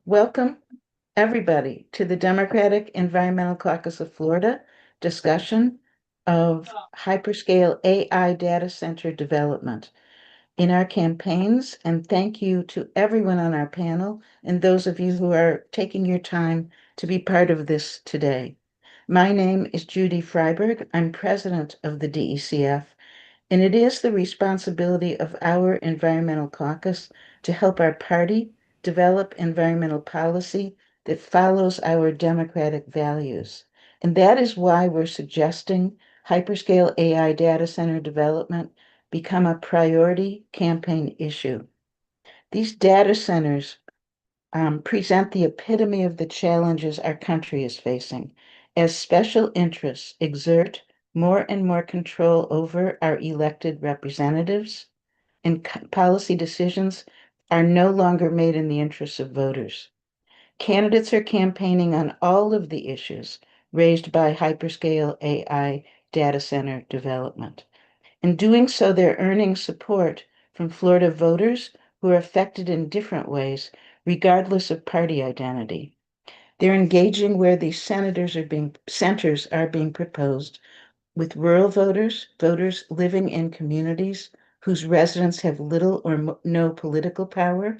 Welcome, everybody, to the Democratic Environmental Caucus of Florida discussion of hyperscale AI data center development in our campaigns. And thank you to everyone on our panel and those of you who are taking your time to be part of this today. My name is Judy Freiberg. I'm president of the DECF, and it is the responsibility of our environmental caucus to help our party develop environmental policy that follows our democratic values. And that is why we're suggesting hyperscale AI data center development become a priority campaign issue. These data centers present the epitome of the challenges our country is facing as special interests exert more and more control over our elected representatives, and policy decisions are no longer made in the interests of voters. Candidates are campaigning on all of the issues raised by hyperscale AI data center development. In doing so, they're earning support from Florida voters who are affected in different ways, regardless of party identity. They're engaging where these centers are being proposed with rural voters, voters living in communities whose residents have little or no political power.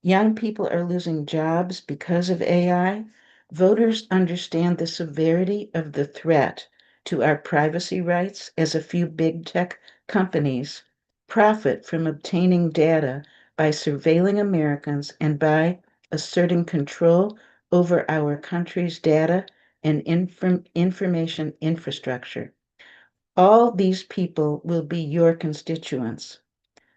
Young people are losing jobs because of AI. Voters understand the severity of the threat to our privacy rights as a few big tech companies profit from obtaining data by surveilling Americans and by asserting control over our country's data and information infrastructure. All these people will be your constituents,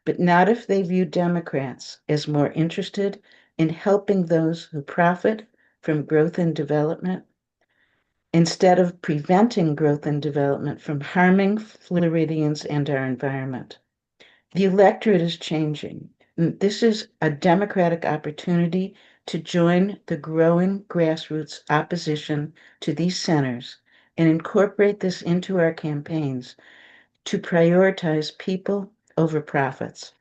but not if they view Democrats as more interested in helping those who profit from growth and development instead of preventing growth and development from harming Floridians and our environment. The electorate is changing. This is a democratic opportunity to join the growing grassroots opposition to these centers and incorporate this into our campaigns to prioritize people over profits.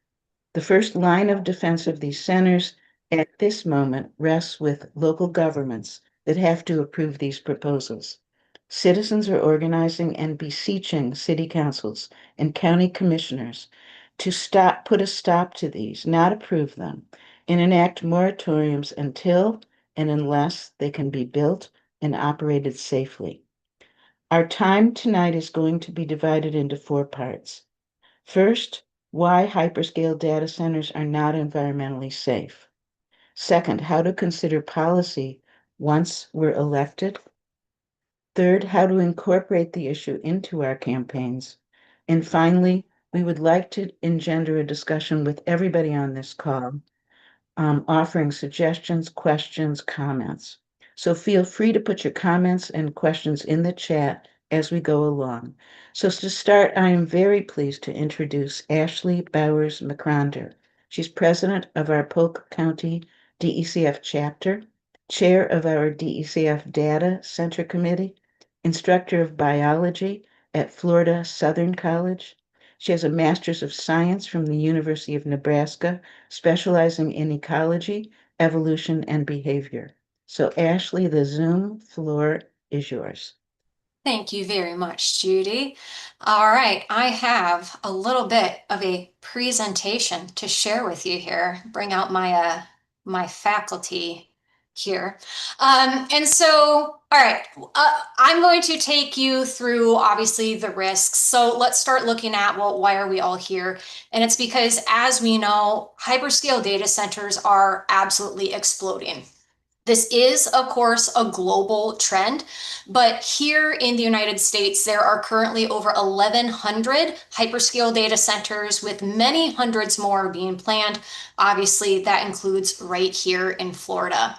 The first line of defense of these centers at this moment rests with local governments that have to approve these proposals. Citizens are organizing and beseeching city councils and county commissioners to put a stop to these, not approve them, and enact moratoriums until and unless they can be built and operated safely. Our time tonight is going to be divided into four parts. First, why hyperscale data centers are not environmentally safe. Second, how to consider policy once we're elected. Third, how to incorporate the issue into our campaigns. And finally, we would like to engender a discussion with everybody on this call, offering suggestions, questions, comments. So feel free to put your comments and questions in the chat as we go along. So to start, I am very pleased to introduce Ashley Bowers McCronder. She's president of our Polk County DECF chapter, chair of our DECF Data Center Committee, instructor of biology at Florida Southern College. She has a master's of science from the University of Nebraska, specializing in ecology, evolution, and behavior. So Ashley, the Zoom floor is yours. Thank you very much, Judy. All right, I have a little bit of a presentation to share with you here. Bring out my faculty here. All right, I'm going to take you through obviously the risks. So let's start looking at, well, why are we all here? And it's because, as we know, hyperscale data centers are absolutely exploding. This is, of course, a global trend, but here in the United States, there are currently over 1,100 hyperscale data centers with many hundreds more being planned. Obviously, that includes right here in Florida.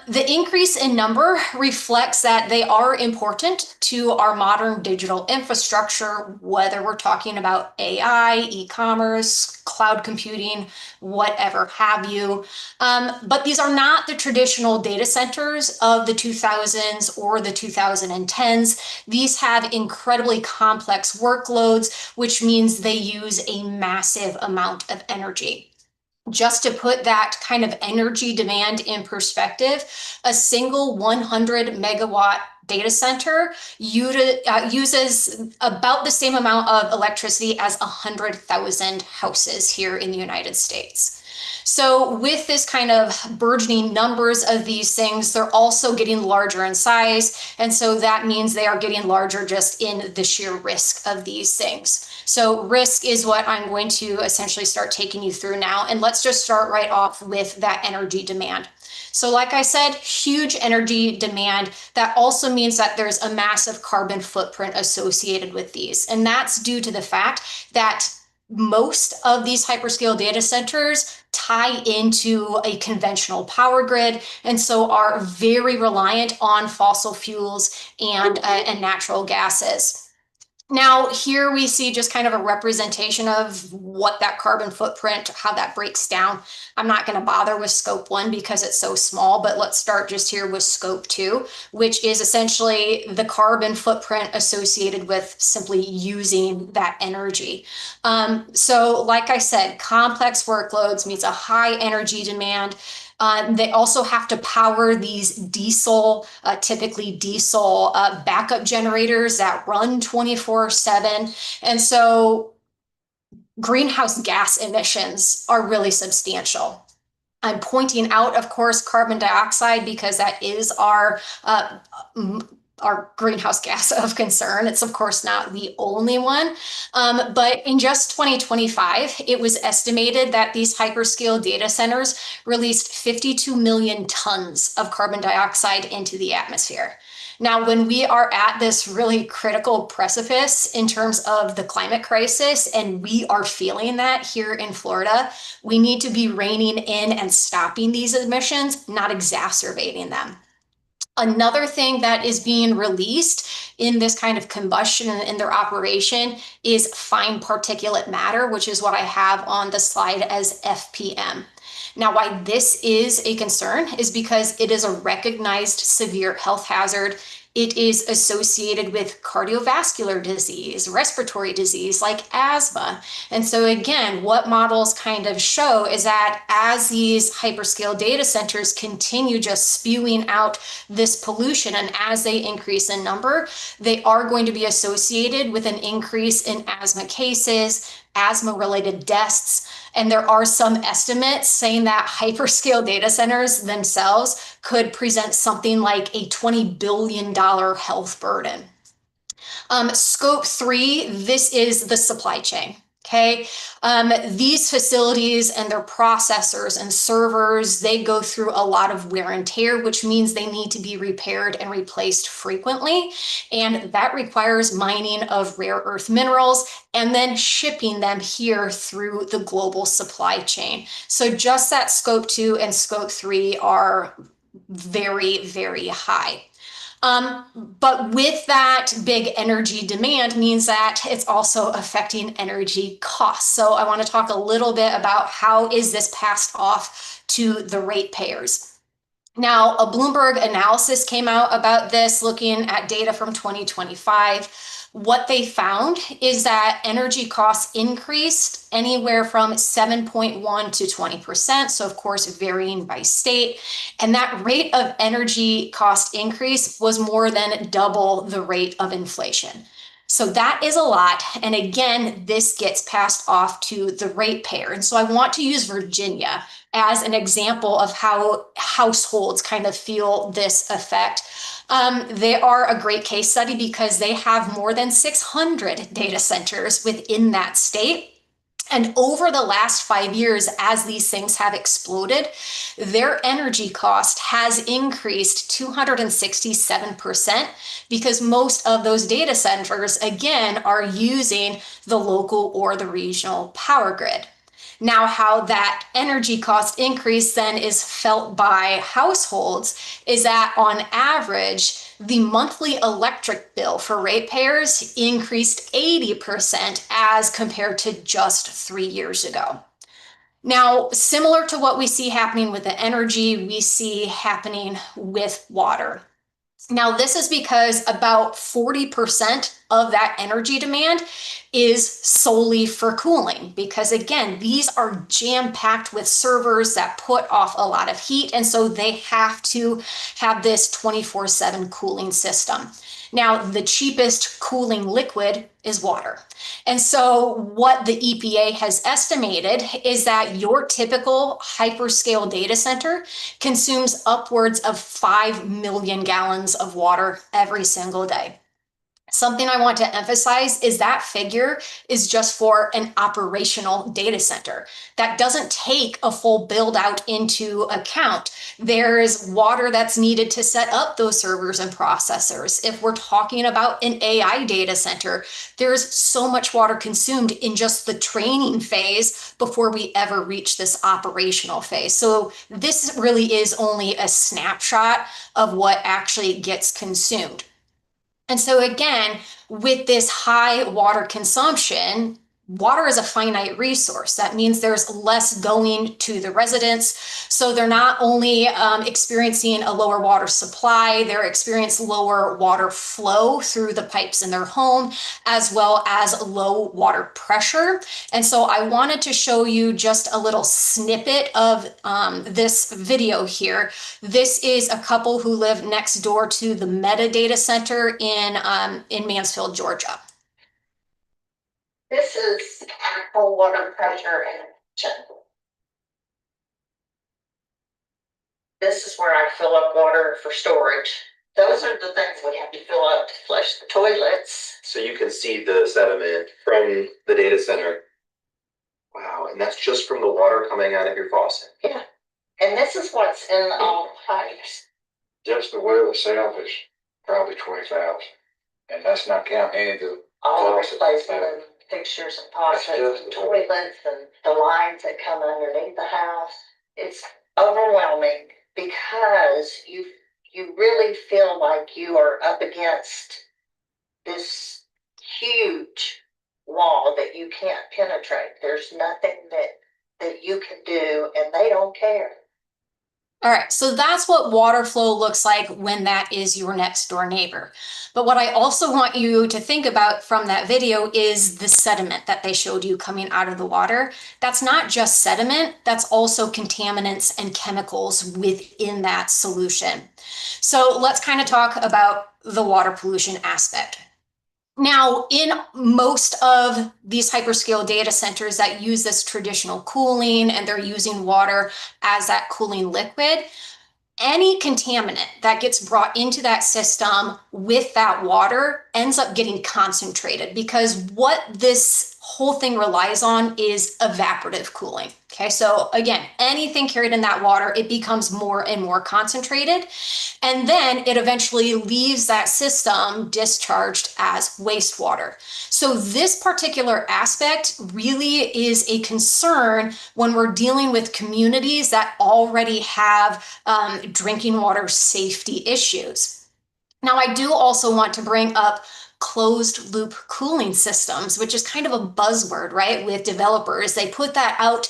The increase in number reflects that they are important to our modern digital infrastructure, whether we're talking about AI, e-commerce, cloud computing, whatever have you. But these are not the traditional data centers of the 2000s or the 2010s. These have incredibly complex workloads, which means they use a massive amount of energy. Just to put that kind of energy demand in perspective, a single 100 megawatt data center uses about the same amount of electricity as 100,000 houses here in the United States. So with this kind of burgeoning numbers of these things, they're also getting larger in size. And so that means they are getting larger just in the sheer risk of these things. So risk is what I'm going to essentially start taking you through now. And let's just start right off with that energy demand. So like I said, huge energy demand. That also means that there's a massive carbon footprint associated with these. And that's due to the fact that most of these hyperscale data centers tie into a conventional power grid and so are very reliant on fossil fuels and natural gases. Now, here we see just kind of a representation of what that carbon footprint, how that breaks down. I'm not going to bother with scope 1 because it's so small, but let's start just here with scope 2, which is essentially the carbon footprint associated with simply using that energy. So like I said, complex workloads means a high energy demand. They also have to power these diesel, typically diesel backup generators that run 24/7. And so greenhouse gas emissions are really substantial. I'm pointing out, of course, carbon dioxide because that is our greenhouse gas of concern. It's of course not the only one, but in just 2025, it was estimated that these hyperscale data centers released 52 million tons of carbon dioxide into the atmosphere. Now, when we are at this really critical precipice in terms of the climate crisis, and we are feeling that here in Florida, we need to be reining in and stopping these emissions, not exacerbating them. Another thing that is being released in this kind of combustion and in their operation is fine particulate matter, which is what I have on the slide as FPM. Now, why this is a concern is because it is a recognized severe health hazard. It is associated with cardiovascular disease, respiratory disease like asthma. And so again, what models kind of show is that as these hyperscale data centers continue just spewing out this pollution, and as they increase in number, they are going to be associated with an increase in asthma cases, asthma-related deaths, and there are some estimates saying that hyperscale data centers themselves could present something like a $20 billion health burden. Scope 3, this is the supply chain. Okay, these facilities and their processors and servers, they go through a lot of wear and tear, which means they need to be repaired and replaced frequently. And that requires mining of rare earth minerals and then shipping them here through the global supply chain. So just that scope 2 and scope 3 are very, very high. But with that big energy demand means that it's also affecting energy costs. So I want to talk a little bit about how is this passed off to the ratepayers. Now, a Bloomberg analysis came out about this looking at data from 2025. What they found is that energy costs increased anywhere from 7.1 to 20%. So of course, varying by state. And that rate of energy cost increase was more than double the rate of inflation. So that is a lot. And again, this gets passed off to the ratepayer. And so I want to use Virginia as an example of how households kind of feel this effect. They are a great case study because they have more than 600 data centers within that state. And over the last 5 years, as these things have exploded, their energy cost has increased 267% because most of those data centers, again, are using the local or the regional power grid. Now, how that energy cost increase then is felt by households is that on average, the monthly electric bill for ratepayers increased 80% as compared to just 3 years ago. Now, similar to what we see happening with the energy, we see happening with water. Now, this is because about 40% of that energy demand is solely for cooling, because again, these are jam-packed with servers that put off a lot of heat, and so they have to have this 24/7 cooling system. Now, the cheapest cooling liquid is water. And so what the EPA has estimated is that your typical hyperscale data center consumes upwards of 5 million gallons of water every single day. Something I want to emphasize is that figure is just for an operational data center. That doesn't take a full build out into account. There's water that's needed to set up those servers and processors. If we're talking about an AI data center, there's so much water consumed in just the training phase before we ever reach this operational phase. So this really is only a snapshot of what actually gets consumed. And so again, with this high water consumption, water is a finite resource. That means there's less going to the residents. So they're not only experiencing a lower water supply, they're experiencing lower water flow through the pipes in their home, as well as low water pressure. And so I wanted to show you just a little snippet of this video here. This is a couple who live next door to the Meta data center in Mansfield, Georgia. This is full water pressure in the kitchen. This is where I fill up water for storage. Those are the things we have to fill up to flush the toilets. So you can see the sediment from the data center. Wow, and that's just from the water coming out of your faucet. Yeah, and this is what's in all the pipes. Just the well itself is probably 20,000, and that's not counting any of the All the faucets. replacement and fixtures and faucets and toilets and the lines that come underneath the house. It's overwhelming because you really feel like you are up against this huge wall that you can't penetrate. There's nothing that you can do, and they don't care. All right, so that's what water flow looks like when that is your next door neighbor. But what I also want you to think about from that video is the sediment that they showed you coming out of the water. That's not just sediment, that's also contaminants and chemicals within that solution. So let's kind of talk about the water pollution aspect. Now, in most of these hyperscale data centers that use this traditional cooling and they're using water as that cooling liquid, any contaminant that gets brought into that system with that water ends up getting concentrated, because what this whole thing relies on is evaporative cooling. Okay, so again, anything carried in that water, it becomes more and more concentrated, and then it eventually leaves that system discharged as wastewater. So this particular aspect really is a concern when we're dealing with communities that already have drinking water safety issues. Now, I do also want to bring up closed loop cooling systems, which is kind of a buzzword, right? With developers, they put that out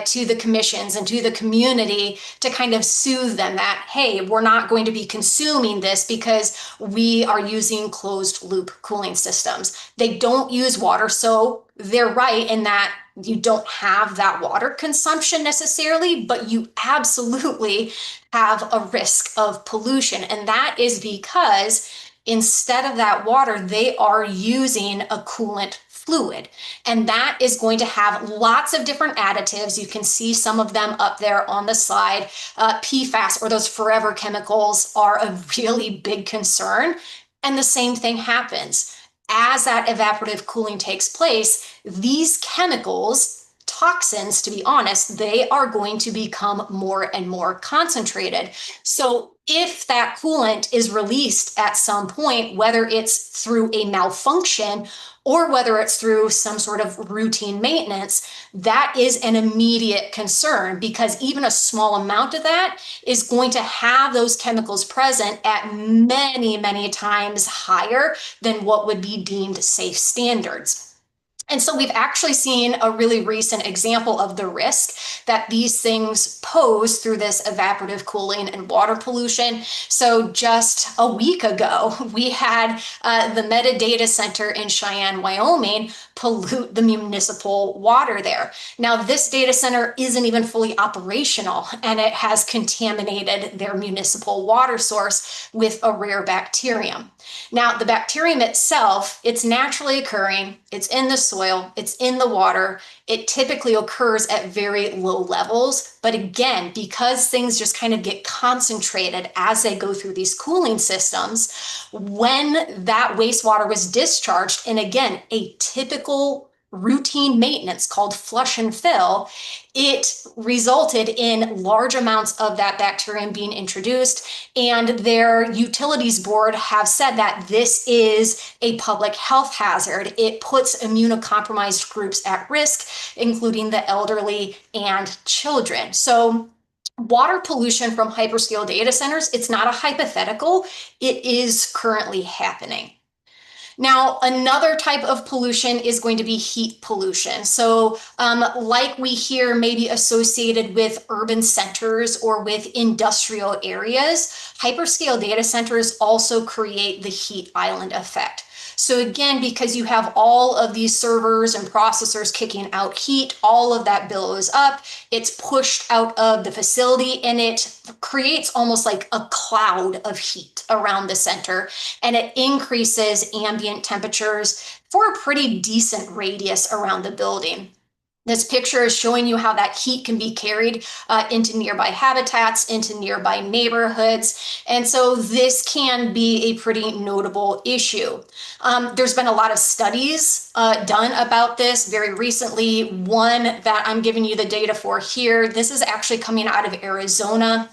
to the commissions and to the community to kind of soothe them that, hey, we're not going to be consuming this because we are using closed loop cooling systems. They don't use water, so they're right in that you don't have that water consumption necessarily, but you absolutely have a risk of pollution. And that is because instead of that water, they are using a coolant fluid. And that is going to have lots of different additives. You can see some of them up there on the slide. PFAS, or those forever chemicals, are a really big concern. And the same thing happens. As that evaporative cooling takes place, these chemicals, toxins, to be honest, they are going to become more and more concentrated. So if that coolant is released at some point, whether it's through a malfunction or whether it's through some sort of routine maintenance, that is an immediate concern, because even a small amount of that is going to have those chemicals present at many, many times higher than what would be deemed safe standards. And so we've actually seen a really recent example of the risk that these things pose through this evaporative cooling and water pollution. So just a week ago, we had the Meta Data Center in Cheyenne, Wyoming, pollute the municipal water there. Now, this data center isn't even fully operational, and it has contaminated their municipal water source with a rare bacterium. Now, the bacterium itself, it's naturally occurring, it's in the soil, it's in the water. It typically occurs at very low levels. But again, because things just kind of get concentrated as they go through these cooling systems, when that wastewater was discharged, and again, a typical routine maintenance called flush and fill, it resulted in large amounts of that bacterium being introduced. And their utilities board have said that this is a public health hazard. It puts immunocompromised groups at risk, including the elderly and children. So water pollution from hyperscale data centers, it's not a hypothetical, it is currently happening. Now, another type of pollution is going to be heat pollution. So like we hear maybe associated with urban centers or with industrial areas, hyperscale data centers also create the heat island effect. So again, because you have all of these servers and processors kicking out heat, all of that billows up, it's pushed out of the facility, and it creates almost like a cloud of heat around the center, and it increases ambient temperatures for a pretty decent radius around the building. This picture is showing you how that heat can be carried into nearby habitats, into nearby neighborhoods. And so this can be a pretty notable issue. There's been a lot of studies done about this very recently. One that I'm giving you the data for here, this is actually coming out of Arizona.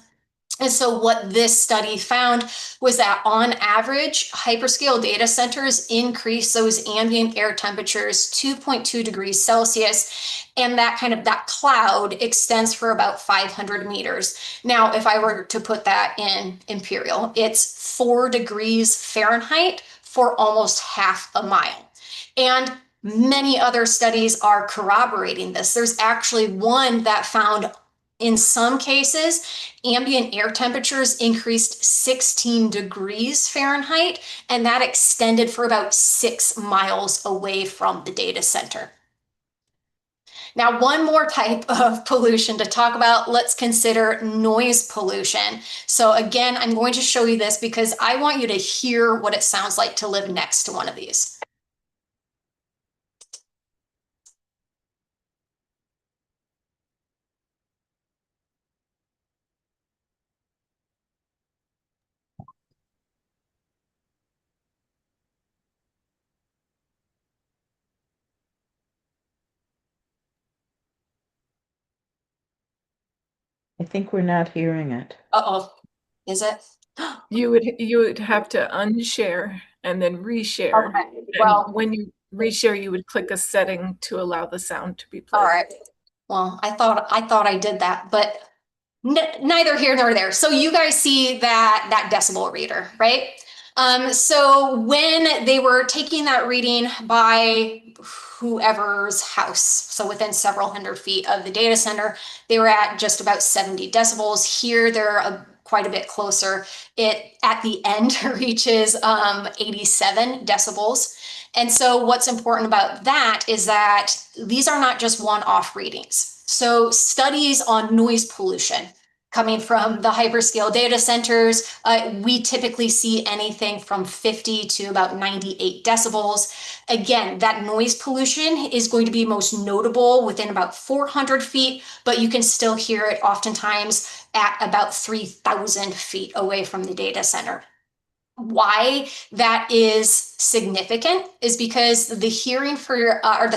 And so what this study found was that on average, hyperscale data centers increase those ambient air temperatures 2.2 degrees Celsius, and that cloud extends for about 500 meters. Now, if I were to put that in imperial, it's 4 degrees Fahrenheit for almost half a mile. And many other studies are corroborating this. There's actually one that found in some cases, ambient air temperatures increased 16 degrees Fahrenheit, and that extended for about 6 miles away from the data center. Now, one more type of pollution to talk about, let's consider noise pollution. So again, I'm going to show you this because I want you to hear what it sounds like to live next to one of these. I think we're not hearing it. Uh-oh, is it? You would have to unshare and then reshare. Okay, And well, when you reshare, you would click a setting to allow the sound to be played. all right. Well, I thought I did that, but neither here nor there. So you guys see that decibel reader, right? So when they were taking that reading by whoever's house, so within several hundred feet of the data center, they were at just about 70 decibels. Here, they're quite a bit closer. It at the end reaches 87 decibels. And so what's important about that is that these are not just one-off readings. So studies on noise pollution coming from the hyperscale data centers, we typically see anything from 50 to about 98 decibels. Again, that noise pollution is going to be most notable within about 400 feet, but you can still hear it oftentimes at about 3,000 feet away from the data center. Why that is significant is because the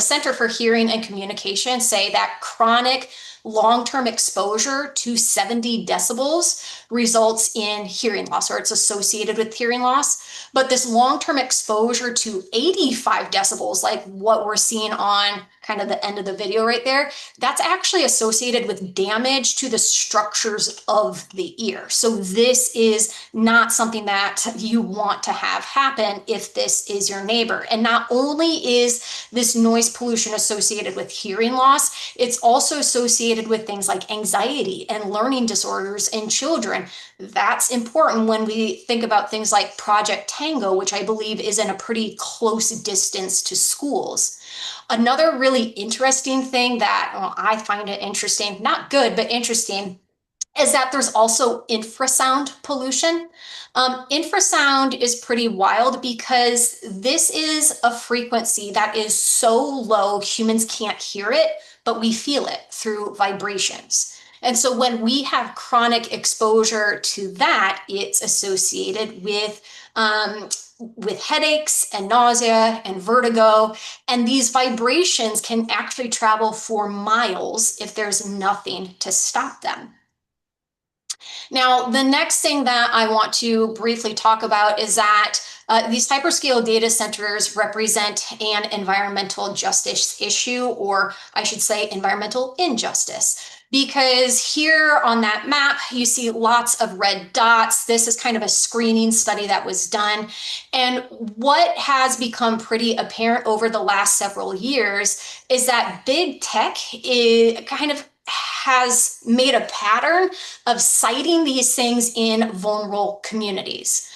Center for Hearing and Communication say that chronic long-term exposure to 70 decibels results in hearing loss, or it's associated with hearing loss. But this long-term exposure to 85 decibels, like what we're seeing on kind of the end of the video right there, that's actually associated with damage to the structures of the ear. So this is not something that you want to have happen if this is your neighbor. And not only is this noise pollution associated with hearing loss, it's also associated with things like anxiety and learning disorders in children. That's important when we think about things like Project Tango, which I believe is in a pretty close distance to schools. Another really interesting thing that, well, I find it interesting, not good, but interesting, is that there's also infrasound pollution. Infrasound is pretty wild because this is a frequency that is so low, humans can't hear it, but we feel it through vibrations. And so when we have chronic exposure to that, it's associated with headaches and nausea and vertigo. And these vibrations can actually travel for miles if there's nothing to stop them. Now, the next thing that I want to briefly talk about is that these hyperscale data centers represent an environmental justice issue, or I should say environmental injustice. Because here on that map, you see lots of red dots. This is kind of a screening study that was done. And what has become pretty apparent over the last several years is that big tech has made a pattern of citing these things in vulnerable communities.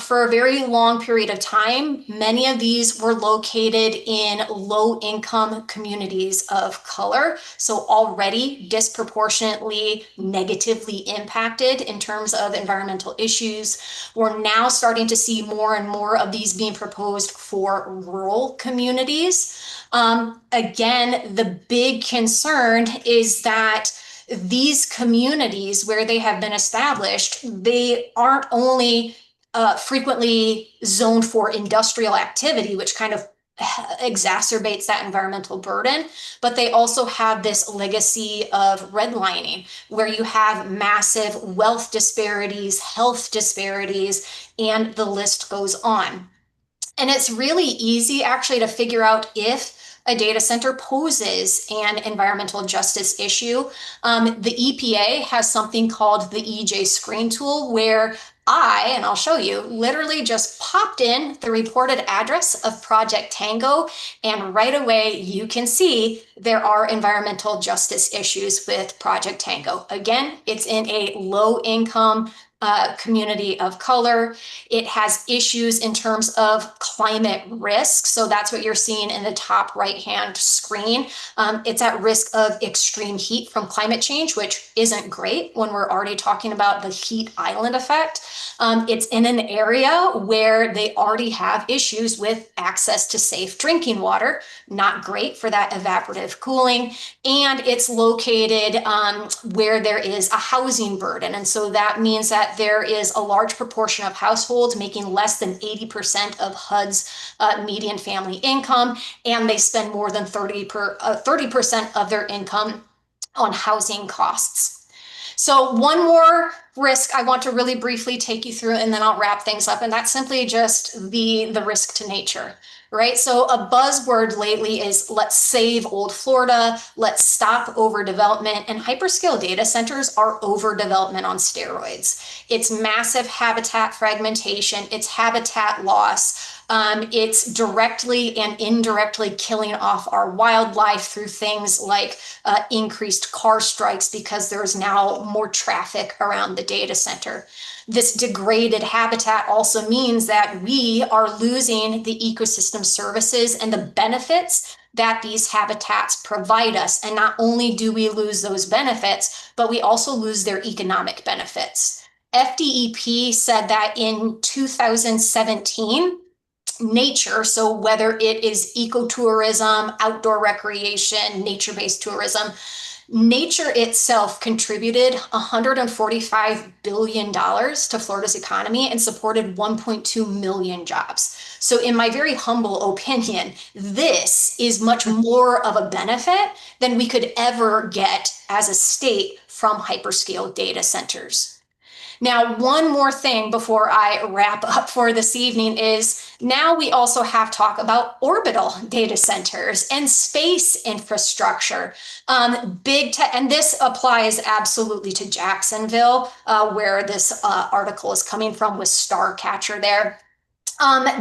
For a very long period of time, many of these were located in low-income communities of color, so already disproportionately negatively impacted in terms of environmental issues. We're now starting to see more and more of these being proposed for rural communities. Again, the big concern is that these communities where they have been established, they aren't only frequently zoned for industrial activity, which kind of exacerbates that environmental burden, but they also have this legacy of redlining, where you have massive wealth disparities, health disparities, and the list goes on. And it's really easy actually to figure out if a data center poses an environmental justice issue. The EPA has something called the EJ screen tool, where and I'll show you, literally just popped in the reported address of Project Tango, and right away you can see there are environmental justice issues with Project Tango. Again, it's in a low-income community of color. It has issues in terms of climate risk. So that's what you're seeing in the top right-hand screen. It's at risk of extreme heat from climate change, which isn't great when we're already talking about the heat island effect. It's in an area where they already have issues with access to safe drinking water, not great for that evaporative cooling. And it's located where there is a housing burden. And so that means that there is a large proportion of households making less than 80% of HUD's median family income, and they spend more than 30% of their income on housing costs. So one more risk I want to really briefly take you through, and then I'll wrap things up, and that's simply just the risk to nature. Right? So a buzzword lately is let's save old Florida, let's stop overdevelopment, and hyperscale data centers are overdevelopment on steroids. It's massive habitat fragmentation, it's habitat loss, it's directly and indirectly killing off our wildlife through things like increased car strikes because there's now more traffic around the data center. This degraded habitat also means that we are losing the ecosystem services and the benefits that these habitats provide us. And not only do we lose those benefits, but we also lose their economic benefits. FDEP said that in 2017, nature, so whether it is ecotourism, outdoor recreation, nature-based tourism, Nature itself contributed $145 billion to Florida's economy and supported 1.2 million jobs. So, in my very humble opinion, this is much more of a benefit than we could ever get as a state from hyperscale data centers. Now, one more thing before I wrap up for this evening is now we also have talk about orbital data centers and space infrastructure. Big tech, and this applies absolutely to Jacksonville, where this article is coming from with Starcatcher there.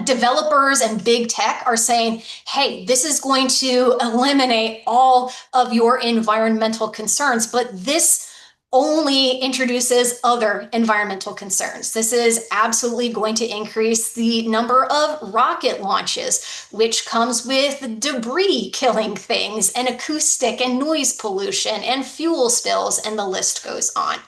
Developers and big tech are saying, hey, this is going to eliminate all of your environmental concerns, but this only introduces other environmental concerns. This is absolutely going to increase the number of rocket launches, which comes with debris killing things and acoustic and noise pollution and fuel spills, and the list goes on.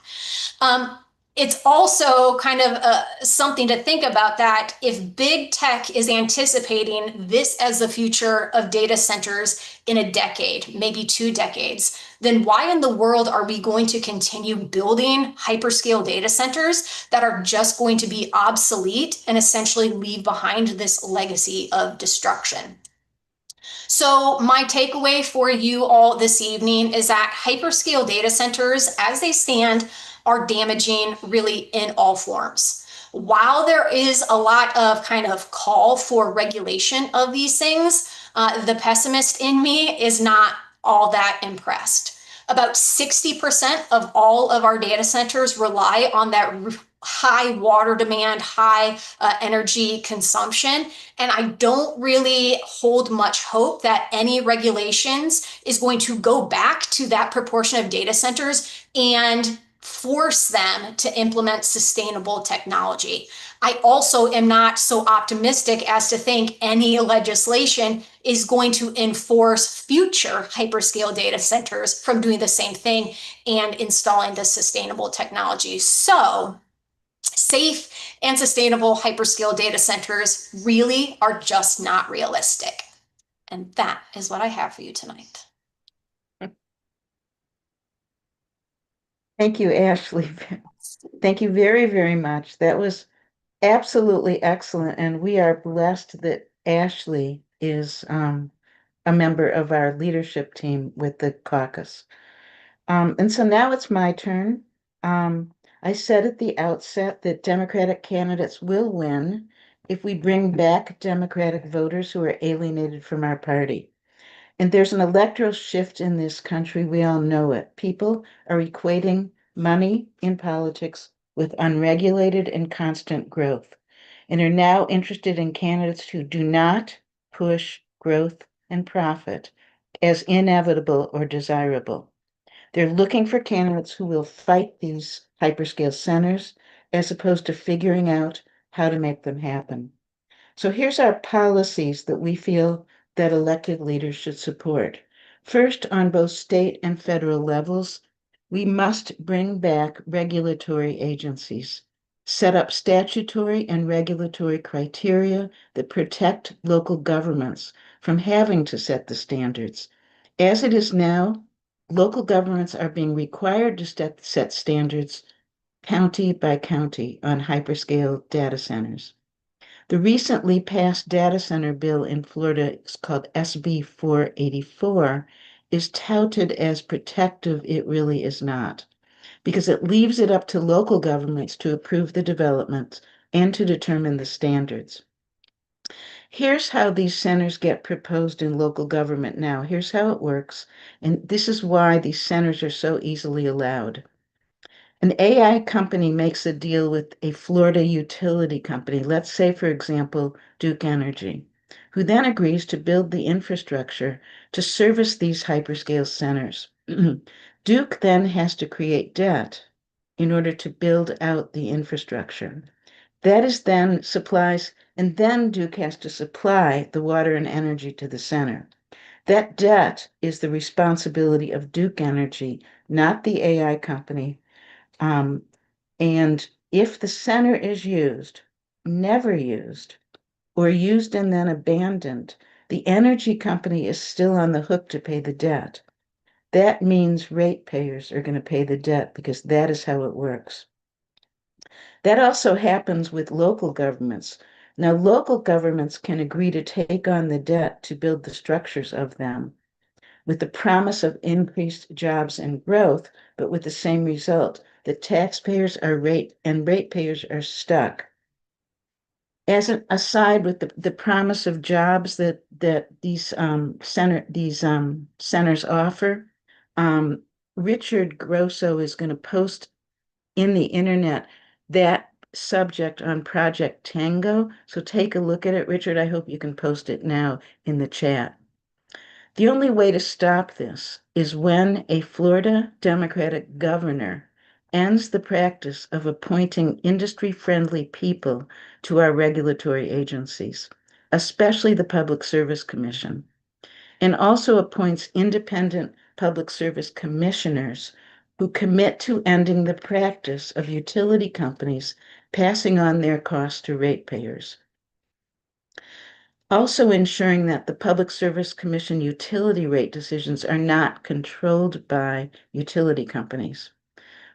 It's also kind of something to think about that if big tech is anticipating this as the future of data centers in a decade, maybe 2 decades, then why in the world are we going to continue building hyperscale data centers that are just going to be obsolete and essentially leave behind this legacy of destruction? So my takeaway for you all this evening is that hyperscale data centers, as they stand, are damaging really in all forms. While there is a lot of kind of call for regulation of these things, the pessimist in me is not all that impressed. About 60% of all of our data centers rely on that high water demand, high energy consumption. And I don't really hold much hope that any regulations is going to go back to that proportion of data centers and force them to implement sustainable technology. I also am not so optimistic as to think any legislation is going to enforce future hyperscale data centers from doing the same thing and installing the sustainable technology. So, safe and sustainable hyperscale data centers really are just not realistic. And that is what I have for you tonight. Thank you, Ashley. Thank you very, very much. That was absolutely excellent. And we are blessed that Ashley is a member of our leadership team with the caucus. And so now it's my turn. I said at the outset that Democratic candidates will win if we bring back Democratic voters who are alienated from our party. And there's an electoral shift in this country. We all know it. People are equating money in politics with unregulated and constant growth, and are now interested in candidates who do not push growth and profit as inevitable or desirable. They're looking for candidates who will fight these hyperscale centers as opposed to figuring out how to make them happen. So here's our policies that we feel that elected leaders should support. First, on both state and federal levels, we must bring back regulatory agencies, set up statutory and regulatory criteria that protect local governments from having to set the standards. As it is now, local governments are being required to set standards county by county on hyperscale data centers. The recently passed data center bill in Florida, it's called SB 484, is touted as protective. It really is not, because it leaves it up to local governments to approve the developments and to determine the standards. Here's how these centers get proposed in local government now. Here's how it works, and this is why these centers are so easily allowed. An AI company makes a deal with a Florida utility company, let's say, for example, Duke Energy, who then agrees to build the infrastructure to service these hyperscale centers. Duke then has to create debt in order to build out the infrastructure. That is then supplies, and then Duke has to supply the water and energy to the center. That debt is the responsibility of Duke Energy, not the AI company. And if the center is used, never used, or used and then abandoned, the energy company is still on the hook to pay the debt. That means ratepayers are going to pay the debt because that is how it works. That also happens with local governments. Now, local governments can agree to take on the debt to build the structures of them with the promise of increased jobs and growth, but with the same result. The taxpayers are ratepayers are stuck. As an aside, with the promise of jobs that these centers offer, Richard Grosso is going to post in the internet that subject on Project Tango. So take a look at it, Richard. I hope you can post it now in the chat. The only way to stop this is when a Florida Democratic governor ends the practice of appointing industry-friendly people to our regulatory agencies, especially the Public Service Commission, and also appoints independent public service commissioners who commit to ending the practice of utility companies passing on their costs to ratepayers. Also ensuring that the Public Service Commission utility rate decisions are not controlled by utility companies.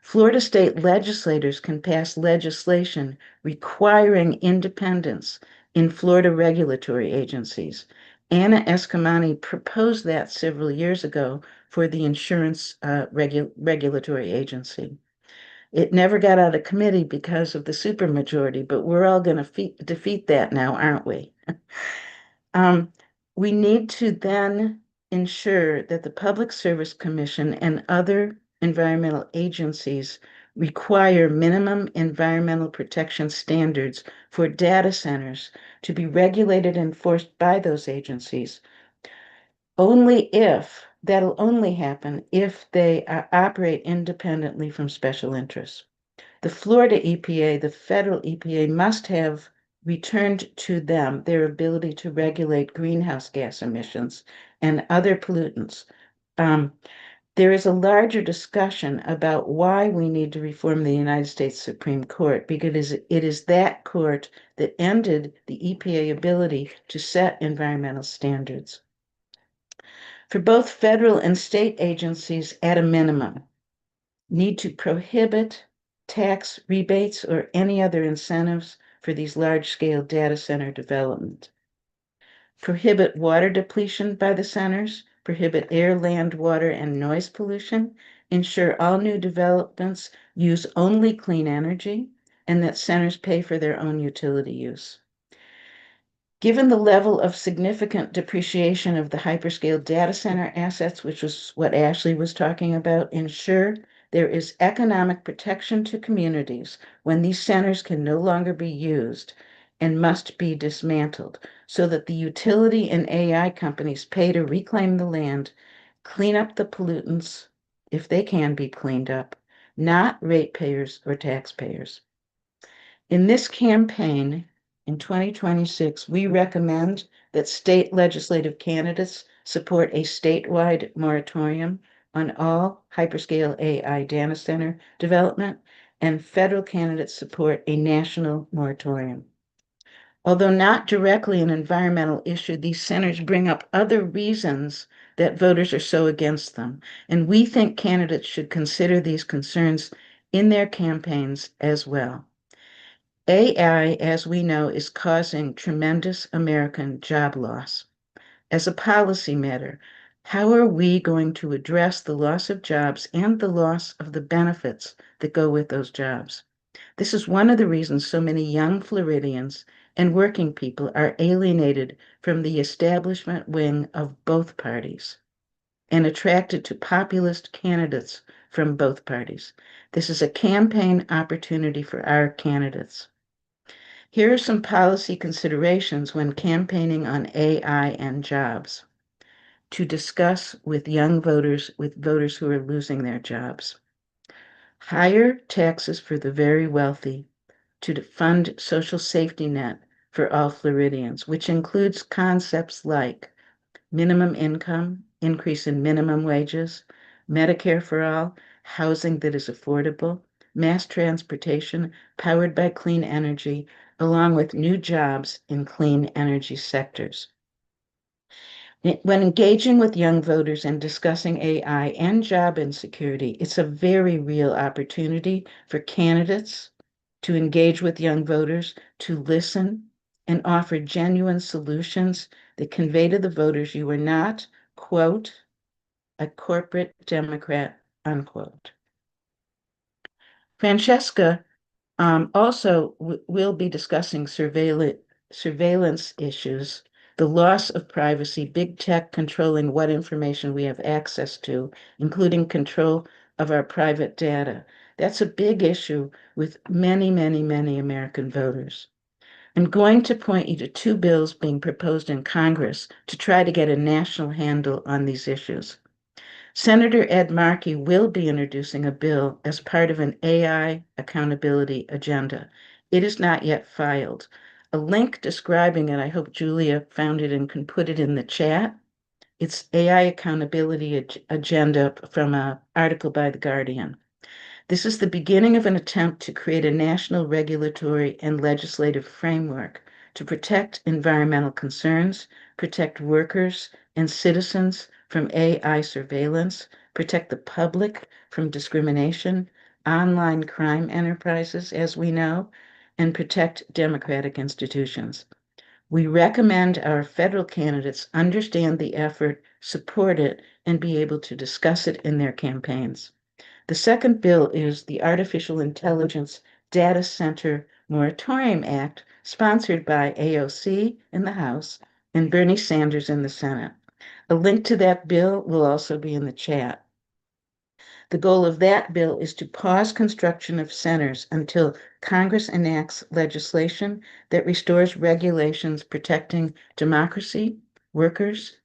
Florida state legislators can pass legislation requiring independence in Florida regulatory agencies. Anna Escamani proposed that several years ago for the insurance regulatory agency. It never got out of committee because of the supermajority, but we're all going to defeat that now, aren't we? We need to then ensure that the Public Service Commission and other environmental agencies require minimum environmental protection standards for data centers to be regulated and enforced by those agencies. That'll only happen if they operate independently from special interests. The Florida EPA, the federal EPA, must have returned to them their ability to regulate greenhouse gas emissions and other pollutants. There is a larger discussion about why we need to reform the United States Supreme Court because it is that court that ended the EPA ability to set environmental standards. For both federal and state agencies, at a minimum, need to prohibit tax rebates or any other incentives for these large-scale data center development. Prohibit water depletion by the centers, prohibit air, land, water, and noise pollution, ensure all new developments use only clean energy, and that centers pay for their own utility use. Given the level of significant depreciation of the hyperscale data center assets, which was what Ashley was talking about, ensure there is economic protection to communities when these centers can no longer be used and must be dismantled so that the utility and AI companies pay to reclaim the land, clean up the pollutants if they can be cleaned up, not ratepayers or taxpayers. In this campaign, in 2026, we recommend that state legislative candidates support a statewide moratorium on all hyperscale AI data center development, and federal candidates support a national moratorium. Although not directly an environmental issue, these centers bring up other reasons that voters are so against them, and we think candidates should consider these concerns in their campaigns as well. AI, as we know, is causing tremendous American job loss. As a policy matter, how are we going to address the loss of jobs and the loss of the benefits that go with those jobs? This is one of the reasons so many young Floridians and working people are alienated from the establishment wing of both parties and attracted to populist candidates from both parties. This is a campaign opportunity for our candidates. Here are some policy considerations when campaigning on AI and jobs to discuss with young voters, with voters who are losing their jobs. Higher taxes for the very wealthy to fund social safety net for all Floridians, which includes concepts like minimum income, increase in minimum wages, Medicare for all, housing that is affordable, mass transportation powered by clean energy, along with new jobs in clean energy sectors. When engaging with young voters and discussing AI and job insecurity, it's a very real opportunity for candidates to engage with young voters, to listen, and offer genuine solutions that convey to the voters you are not, quote, a corporate Democrat, unquote. Francesca also will be discussing surveillance issues, the loss of privacy, big tech controlling what information we have access to, including control of our private data. That's a big issue with many, many, many American voters. I'm going to point you to two bills being proposed in Congress to try to get a national handle on these issues. Senator Ed Markey will be introducing a bill as part of an AI accountability agenda. It is not yet filed. A link describing it, I hope Julia found it and can put it in the chat. It's AI accountability agenda from an article by The Guardian. This is the beginning of an attempt to create a national regulatory and legislative framework to protect environmental concerns, protect workers and citizens from AI surveillance, protect the public from discrimination, online crime enterprises, as we know, and protect democratic institutions. We recommend our federal candidates understand the effort, support it, and be able to discuss it in their campaigns. The second bill is the Artificial Intelligence Data Center Moratorium Act, sponsored by AOC in the House and Bernie Sanders in the Senate. A link to that bill will also be in the chat. The goal of that bill is to pause construction of centers until Congress enacts legislation that restores regulations protecting democracy, workers,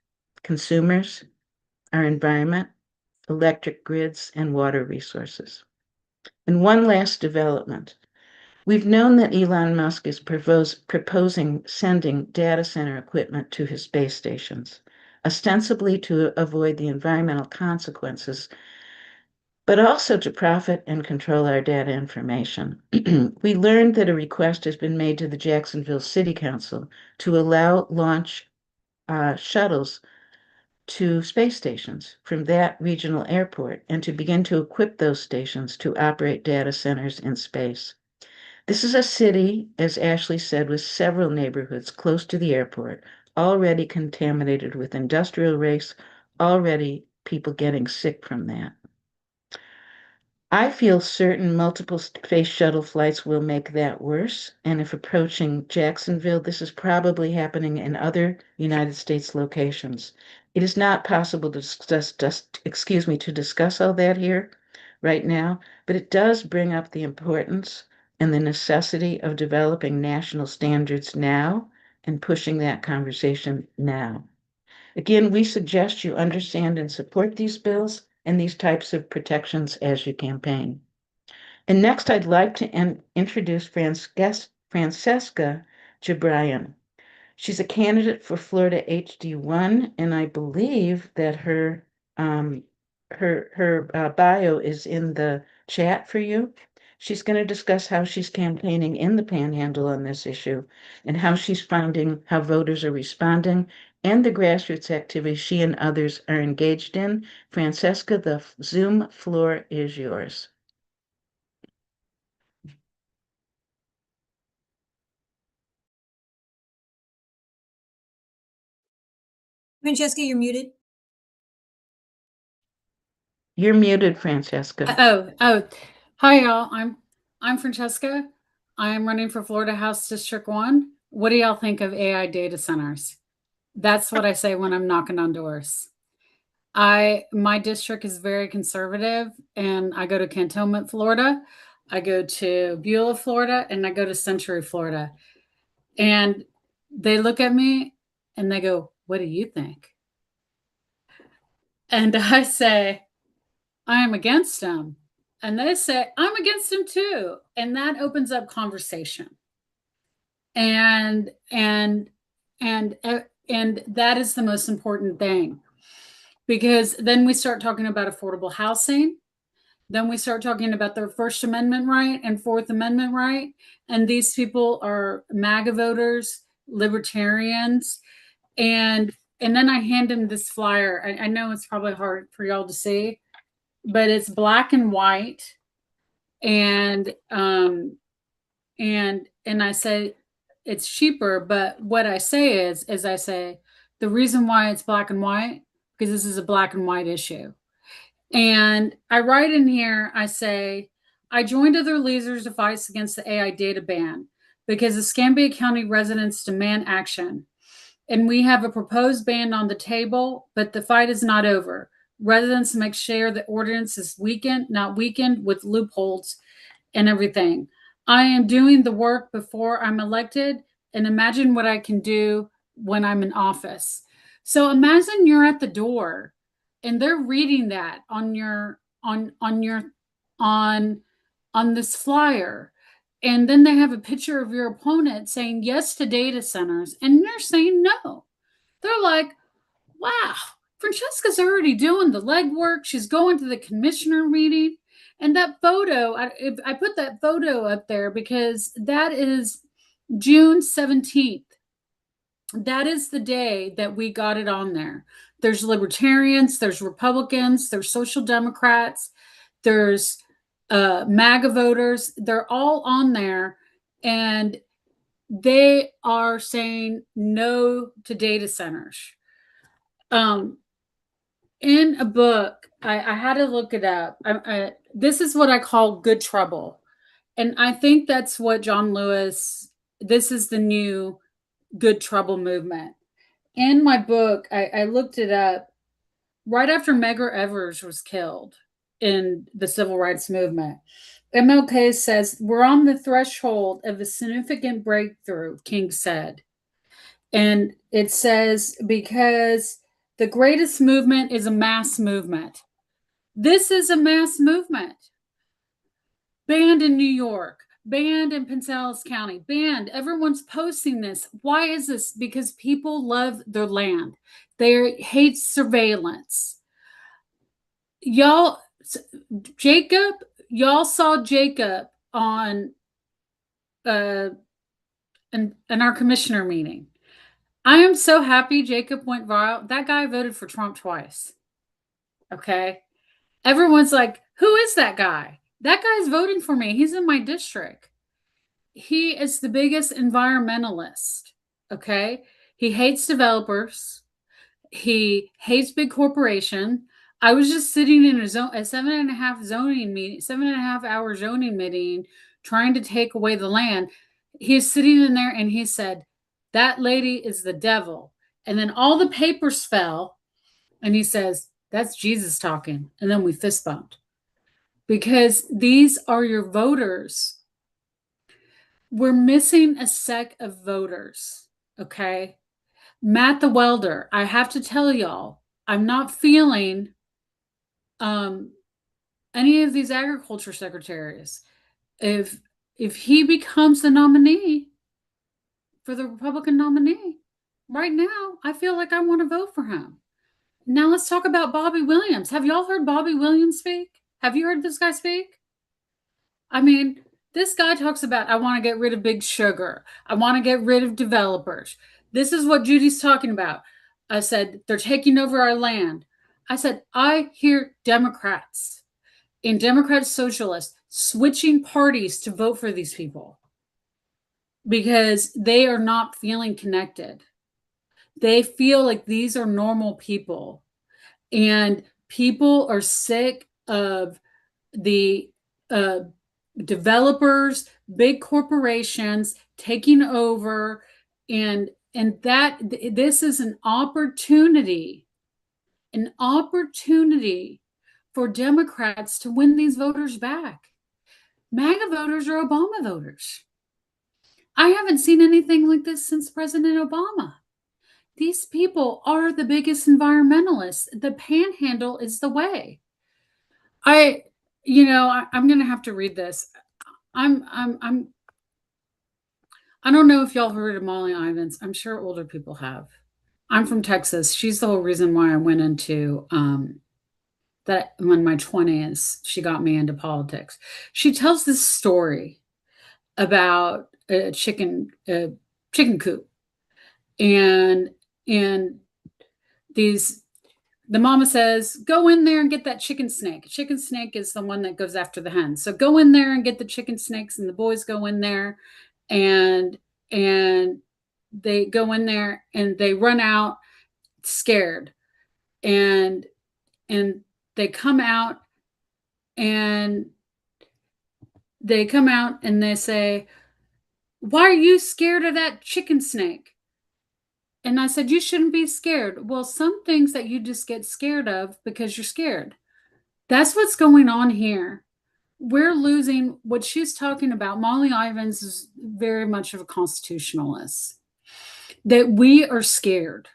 consumers, our environment, electric grids, and water resources. And one last development. We've known that Elon Musk is proposing sending data center equipment to his space stations, ostensibly to avoid the environmental consequences, but also to profit and control our data information. We learned that a request has been made to the Jacksonville City Council to allow launch shuttles to space stations from that regional airport and to begin to equip those stations to operate data centers in space. This is a city, as Ashley said, with several neighborhoods close to the airport, already contaminated with industrial waste, already people getting sick from that. I feel certain multiple space shuttle flights will make that worse. And if approaching Jacksonville, this is probably happening in other United States locations. It is not possible to discuss all that here right now, but it does bring up the importance and the necessity of developing national standards now and pushing that conversation now. Again, we suggest you understand and support these bills and these types of protections as you campaign. And next, I'd like to introduce Francesca Jabrian. She's a candidate for Florida HD1, and I believe that her bio is in the chat for you. She's going to discuss how she's campaigning in the Panhandle on this issue and how she's finding how voters are responding and the grassroots activities she and others are engaged in. Francesca, the Zoom floor is yours. Francesca, you're muted. You're muted, Francesca. Oh, hi y'all. I'm Francesca. I am running for Florida House District 1. What do y'all think of AI data centers? That's what I say when I'm knocking on doors. My district is very conservative, and I go to Cantonment, Florida. I go to Beulah, Florida, and I go to Century, Florida. And they look at me and they go, "What do you think?" And I say, "I am against them." And they say, "I'm against them too." And that opens up conversation. And that is the most important thing, because then we start talking about affordable housing. Then we start talking about their First Amendment right and Fourth Amendment right. And these people are MAGA voters, libertarians, and and then I hand him this flyer. I know it's probably hard for y'all to see, but it's black and white. And I say it's cheaper, but what I say is I say the reason why it's black and white, because this is a black and white issue. And I write in here, I say, I joined other leaders to fight against the AI data ban because the Escambia County residents demand action. And we have a proposed ban on the table, but the fight is not over. Residents make sure the ordinance is weakened, not weakened with loopholes and everything. I am doing the work before I'm elected, and imagine what I can do when I'm in office. So imagine you're at the door and they're reading that on your on this flyer, and then they have a picture of your opponent saying yes to data centers and you're saying no. They're like, wow, Francesca's already doing the legwork. She's going to the commissioner meeting. And that photo, I put that photo up there because that is June 17th. That is the day that we got it on there. There's libertarians, there's Republicans, there's social democrats, there's MAGA voters. They're all on there, and they are saying no to data centers. In a book, I had to look it up. This is what I call good trouble. And I think that's what John Lewis, this is the new good trouble movement. In my book, I looked it up right after Medgar Evers was killed in the civil rights movement. MLK says, we're on the threshold of a significant breakthrough, King said. And it says, because the greatest movement is a mass movement. This is a mass movement. Banned in New York, banned in Pinellas County, banned. Everyone's posting this. Why is this? Because people love their land. They hate surveillance. Y'all, Jacob, y'all saw Jacob on in our commissioner meeting. I am so happy Jacob went viral. That guy voted for Trump twice. Okay. Everyone's like, who is that guy? That guy's voting for me. He's in my district. He is the biggest environmentalist. Okay. He hates developers. He hates big corporation. I was just sitting in a 7.5 hour zoning meeting trying to take away the land. He's sitting in there and he said, that lady is the devil. And then all the papers fell and he says, that's Jesus talking. And then we fist bumped because these are your voters. We're missing a set of voters. Okay. Matt the welder, I have to tell y'all, I'm not feeling any of these agriculture secretaries. If he becomes the nominee for the Republican nominee, right now, I feel like I want to vote for him. Now let's talk about Bobby Williams. Have y'all heard Bobby Williams speak? Have you heard this guy speak? I mean, this guy talks about, I want to get rid of big sugar. I want to get rid of developers. This is what Judy's talking about. I said, they're taking over our land. I said, I hear Democrats and Democrat socialists switching parties to vote for these people because they are not feeling connected. They feel like these are normal people, and people are sick of the developers, big corporations taking over, and that this is an opportunity for Democrats to win these voters back. MAGA voters are Obama voters. I haven't seen anything like this since President Obama. These people are the biggest environmentalists. The panhandle is the way. I'm going to have to read this. I don't know if y'all heard of Molly Ivins. I'm sure older people have. I'm from Texas. She's the whole reason why I went into that in my 20s. She got me into politics. She tells this story about a chicken coop, and the mama says, go in there and get that chicken snake. Chicken snake is the one that goes after the hen. So go in there and get the chicken snakes, and the boys go in there and they go in there and they run out scared. And they come out and they say, why are you scared of that chicken snake? And I said, you shouldn't be scared. Well, some things that you just get scared of because you're scared. That's what's going on here. We're losing what she's talking about. Molly Ivins is very much of a constitutionalist, that we are scared.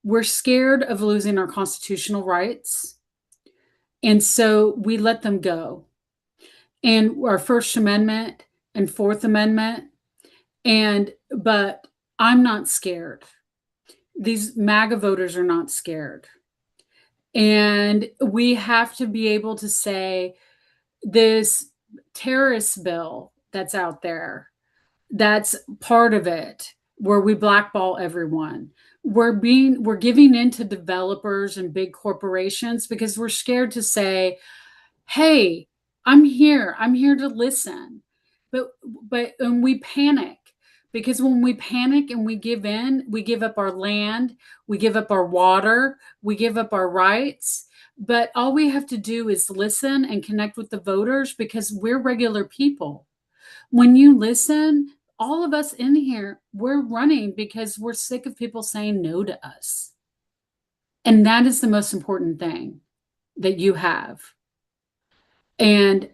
We're scared of losing our constitutional rights. And so we let them go. And our First Amendment and Fourth Amendment. But I'm not scared. These MAGA voters are not scared. And we have to be able to say, this terrorist bill that's out there, that's part of it, where we blackball everyone. We're giving in to developers and big corporations because we're scared to say, hey, I'm here to listen. But and we panic, because when we panic and we give in, we give up our land, we give up our water, we give up our rights. But all we have to do is listen and connect with the voters, because we're regular people. When you listen, all of us in here, we're running because we're sick of people saying no to us. And that is the most important thing that you have. And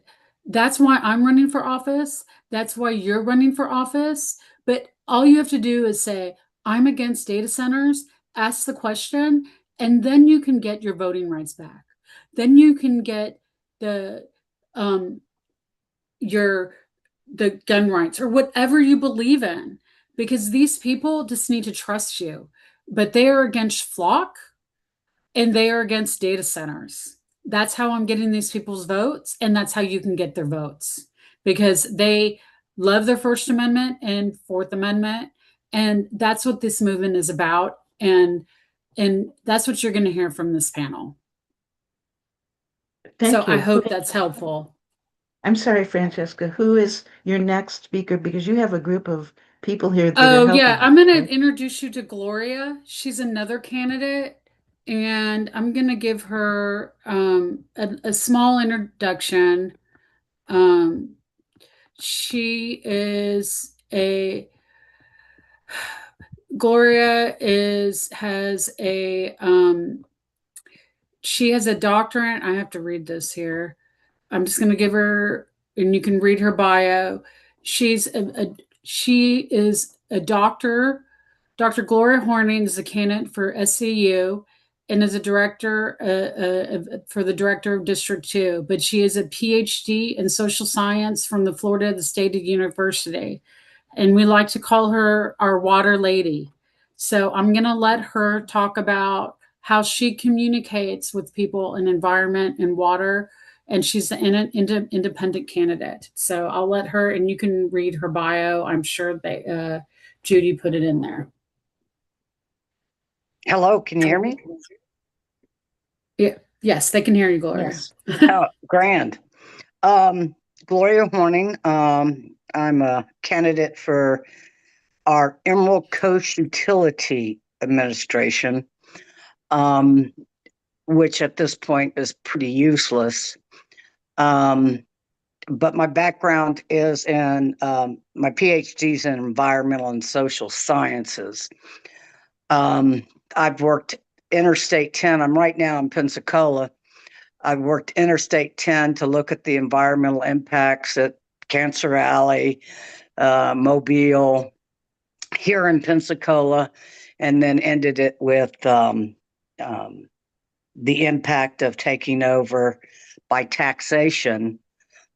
that's why I'm running for office. That's why you're running for office. But all you have to do is say, I'm against data centers, ask the question, and then you can get your voting rights back. Then you can get the gun rights or whatever you believe in, because these people just need to trust you. But they are against Flock and they are against data centers. That's how I'm getting these people's votes, and that's how you can get their votes, because they love their First Amendment and Fourth Amendment, and that's what this movement is about, and that's what you're going to hear from this panel. Thank you. I hope that's helpful. I'm sorry, Francesca, who is your next speaker? Because you have a group of people here that are Oh, helping yeah, you, I'm going right? to introduce you to Gloria. She's another candidate, and I'm going to give her a small introduction. Gloria she has a doctorate. I have to read this here. I'm just going to give her, and you can read her bio. She is a doctor. Dr. Gloria Horning is a candidate for SCU and is a director for the director of District 2, but she is a PhD in social science from the Florida State University. And we like to call her our water lady. So I'm going to let her talk about how she communicates with people in environment and water. And she's an independent candidate. So I'll let her, and you can read her bio. I'm sure Judy put it in there. Hello, can you hear me? Yeah. Yes, they can hear you, Gloria. Yes. Oh, grand. Gloria Horning. I'm a candidate for our Emerald Coast Utility Administration, which at this point is pretty useless. But my background is in my PhD's in environmental and social sciences. I've worked Interstate 10. I'm right now in Pensacola. I've worked Interstate 10 to look at the environmental impacts at Cancer Alley, Mobile, here in Pensacola, and then ended it with the impact of taking over by taxation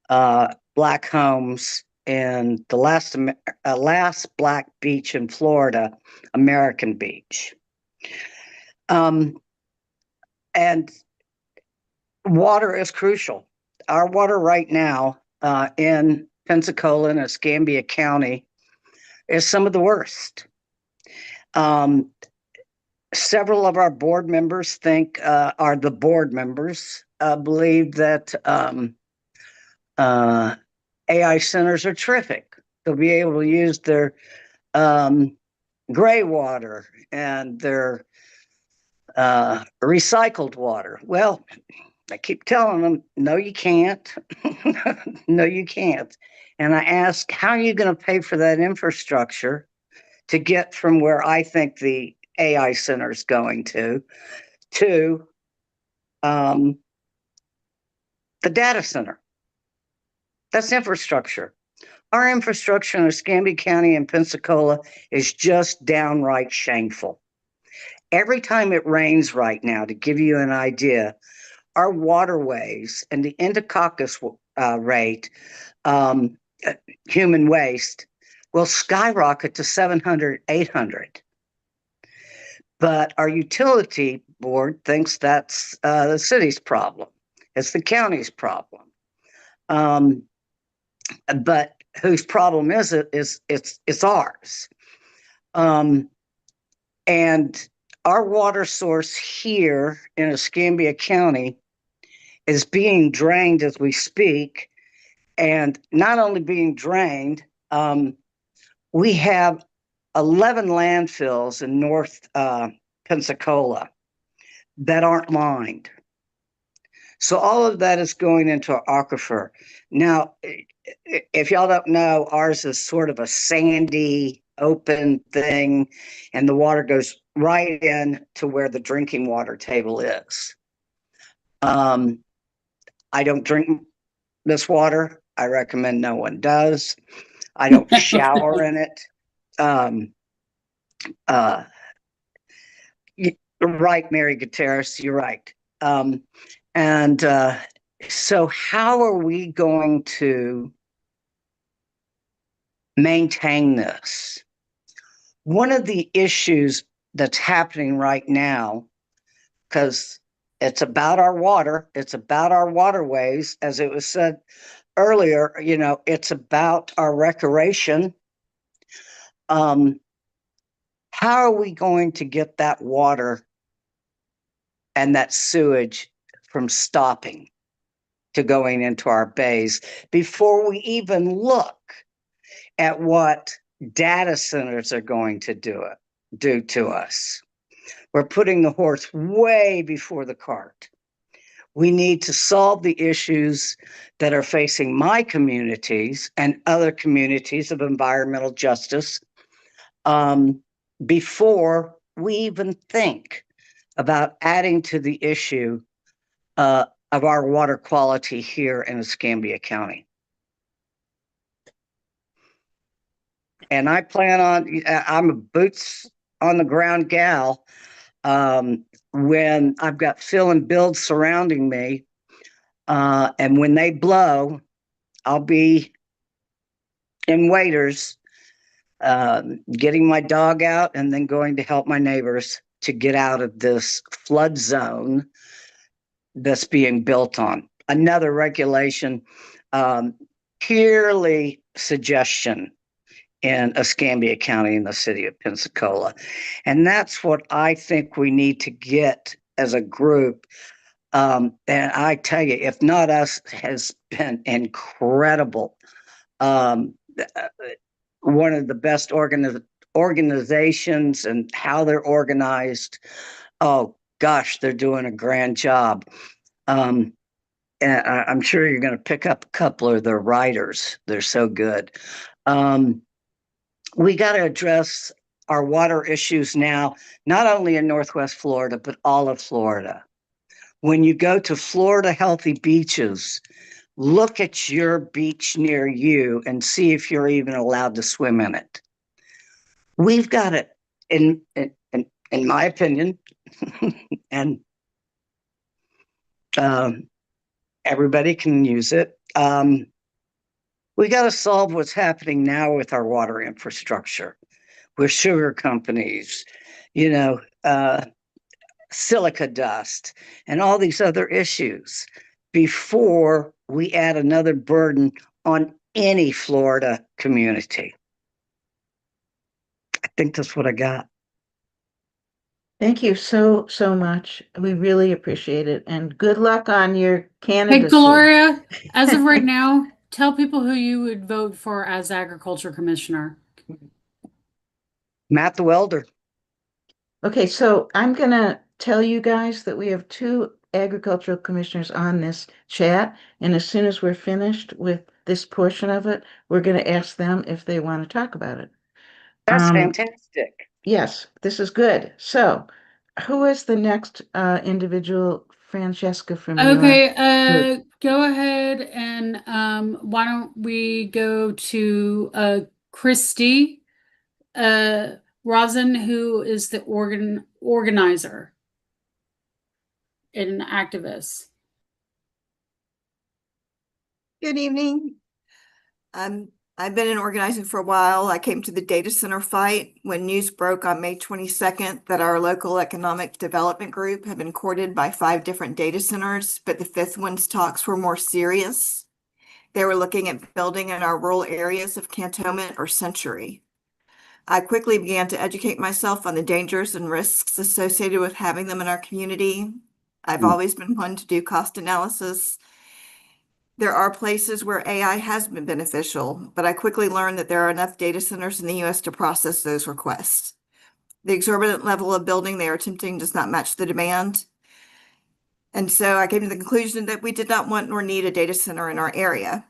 Black homes in the last Black beach in Florida, American Beach. And water is crucial. Our water right now in Pensacola and Escambia County is some of the worst. several of our board members are the board members, believe that AI centers are terrific. They'll be able to use their gray water and their recycled water. Well, I keep telling them, no, you can't. No, you can't. And I ask, how are you going to pay for that infrastructure to get from where I think the AI center is going to the data center? That's infrastructure. Our infrastructure in Escambia County and Pensacola is just downright shameful. Every time it rains right now, to give you an idea, our waterways and the endococcus rate, human waste, will skyrocket to 700, 800. But our utility board thinks that's the city's problem. It's the county's problem. But whose problem is it? It's ours. And our water source here in Escambia County is being drained as we speak. And not only being drained, we have 11 landfills in North Pensacola that aren't mined. So all of that is going into our aquifer. Now, if y'all don't know, ours is sort of a sandy, open thing, and the water goes right in to where the drinking water table is. I don't drink this water. I recommend no one does. I don't shower in it. You're right, Mary Gutierrez, you're right. So how are we going to maintain this? One of the issues that's happening right now, because it's about our water, it's about our waterways, as it was said earlier, it's about our recreation. How are we going to get that water and that sewage from stopping to going into our bays before we even look at what data centers are going to do to us? We're putting the horse way before the cart. We need to solve the issues that are facing my communities and other communities of environmental justice before we even think about adding to the issue of our water quality here in Escambia County. And I plan on, I'm a boots on the ground gal. When I've got Phil and Bill surrounding me, and when they blow, I'll be in waders, getting my dog out and then going to help my neighbors to get out of this flood zone that's being built on. Another regulation, purely suggestion in Escambia County in the city of Pensacola. And that's what I think we need to get as a group. And I tell you, if not us, has been incredible. One of the best organizations and how they're organized. Oh gosh, they're doing a grand job. And I'm sure you're going to pick up a couple of their writers. They're so good. We got to address our water issues now, not only in Northwest Florida, but all of Florida. When you go to Florida Healthy Beaches, look at your beach near you and see if you're even allowed to swim in it. We've got it, in my opinion, and everybody can use it. We got to solve what's happening now with our water infrastructure, with sugar companies, silica dust, and all these other issues before we add another burden on any Florida community. I think that's what I got. Thank you so, so much. We really appreciate it. And good luck on your Hey, candidacy. Gloria, as of right now, tell people who you would vote for as agriculture commissioner. Matt the welder. Okay, so I'm gonna tell you guys that we have two agricultural commissioners on this chat, and as soon as we're finished with this portion of it, we're gonna ask them if they want to talk about it. That's Um, fantastic. Yes, this is good. So, who is the next individual, Francesca, from your Okay, group? go ahead and why don't we go to Christy Rosin, who is the organizer and an activist. Good evening. I've been in organizing for a while. I came to the data center fight when news broke on May 22nd that our local economic development group had been courted by 5 different data centers, but the fifth one's talks were more serious. They were looking at building in our rural areas of Cantonment or Century. I quickly began to educate myself on the dangers and risks associated with having them in our community. I've always been one to do cost analysis. There are places where AI has been beneficial, but I quickly learned that there are enough data centers in the US to process those requests. The exorbitant level of building they are attempting does not match the demand. And so I came to the conclusion that we did not want nor need a data center in our area.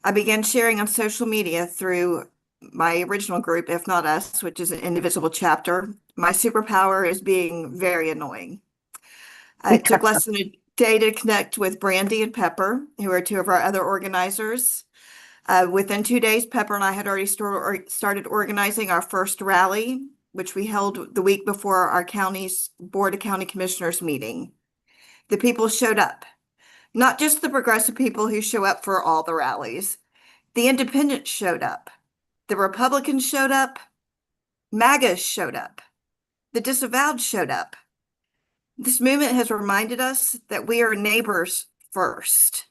I began sharing on social media through my original group, If Not Us, which is an indivisible chapter. My superpower is being very annoying. It took less than a day to connect with Brandy and Pepper, who are 2 of our other organizers. Within 2 days, Pepper and I had already started organizing our first rally, which we held the week before our county's Board of County Commissioners meeting. The people showed up, not just the progressive people who show up for all the rallies. The independents showed up. The Republicans showed up. MAGAs showed up. The disavowed showed up. This movement has reminded us that we are neighbors first.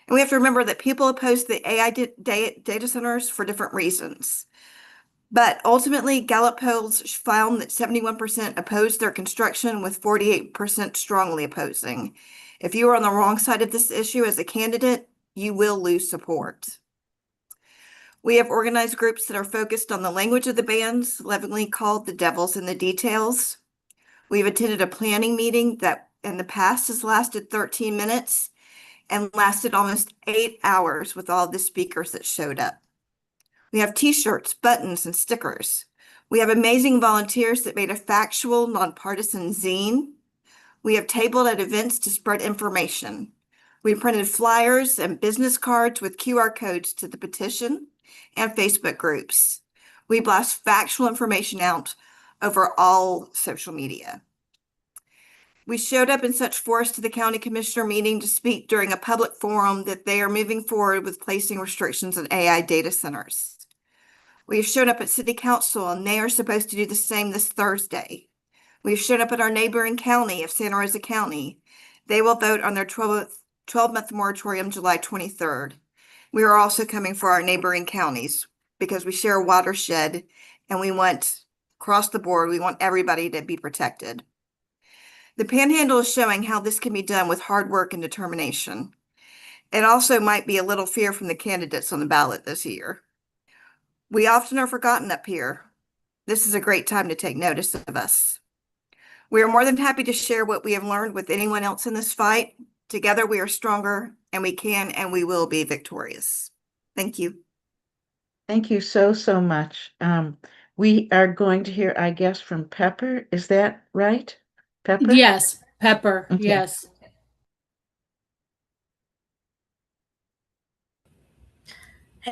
And we have to remember that people oppose the AI data centers for different reasons. But ultimately, Gallup polls found that 71% opposed their construction, with 48% strongly opposing. If you are on the wrong side of this issue as a candidate, you will lose support. We have organized groups that are focused on the language of the bans, lovingly called the devils in the details. We've attended a planning meeting that in the past has lasted 13 minutes and lasted almost 8 hours with all the speakers that showed up. We have t-shirts, buttons, and stickers. We have amazing volunteers that made a factual, nonpartisan zine. We have tabled at events to spread information. We printed flyers and business cards with QR codes to the petition and Facebook groups. We blast factual information out over all social media. We showed up in such force to the county commissioner meeting to speak during a public forum that they are moving forward with placing restrictions on AI data centers. We have shown up at city council and they are supposed to do the same this Thursday. We've shown up at our neighboring county of Santa Rosa County. They will vote on their 12-month moratorium July 23rd. We are also coming for our neighboring counties because we share a watershed and we want, across the board, we want everybody to be protected. The Panhandle is showing how this can be done with hard work and determination. It also might be a little fear from the candidates on the ballot this year. We often are forgotten up here. This is a great time to take notice of us. We are more than happy to share what we have learned with anyone else in this fight. Together we are stronger, and we can and we will be victorious. Thank you. Thank you so, so much. We are going to hear, I guess, from Pepper. Is that right? Pepper? Yes, Pepper. Okay. Yes.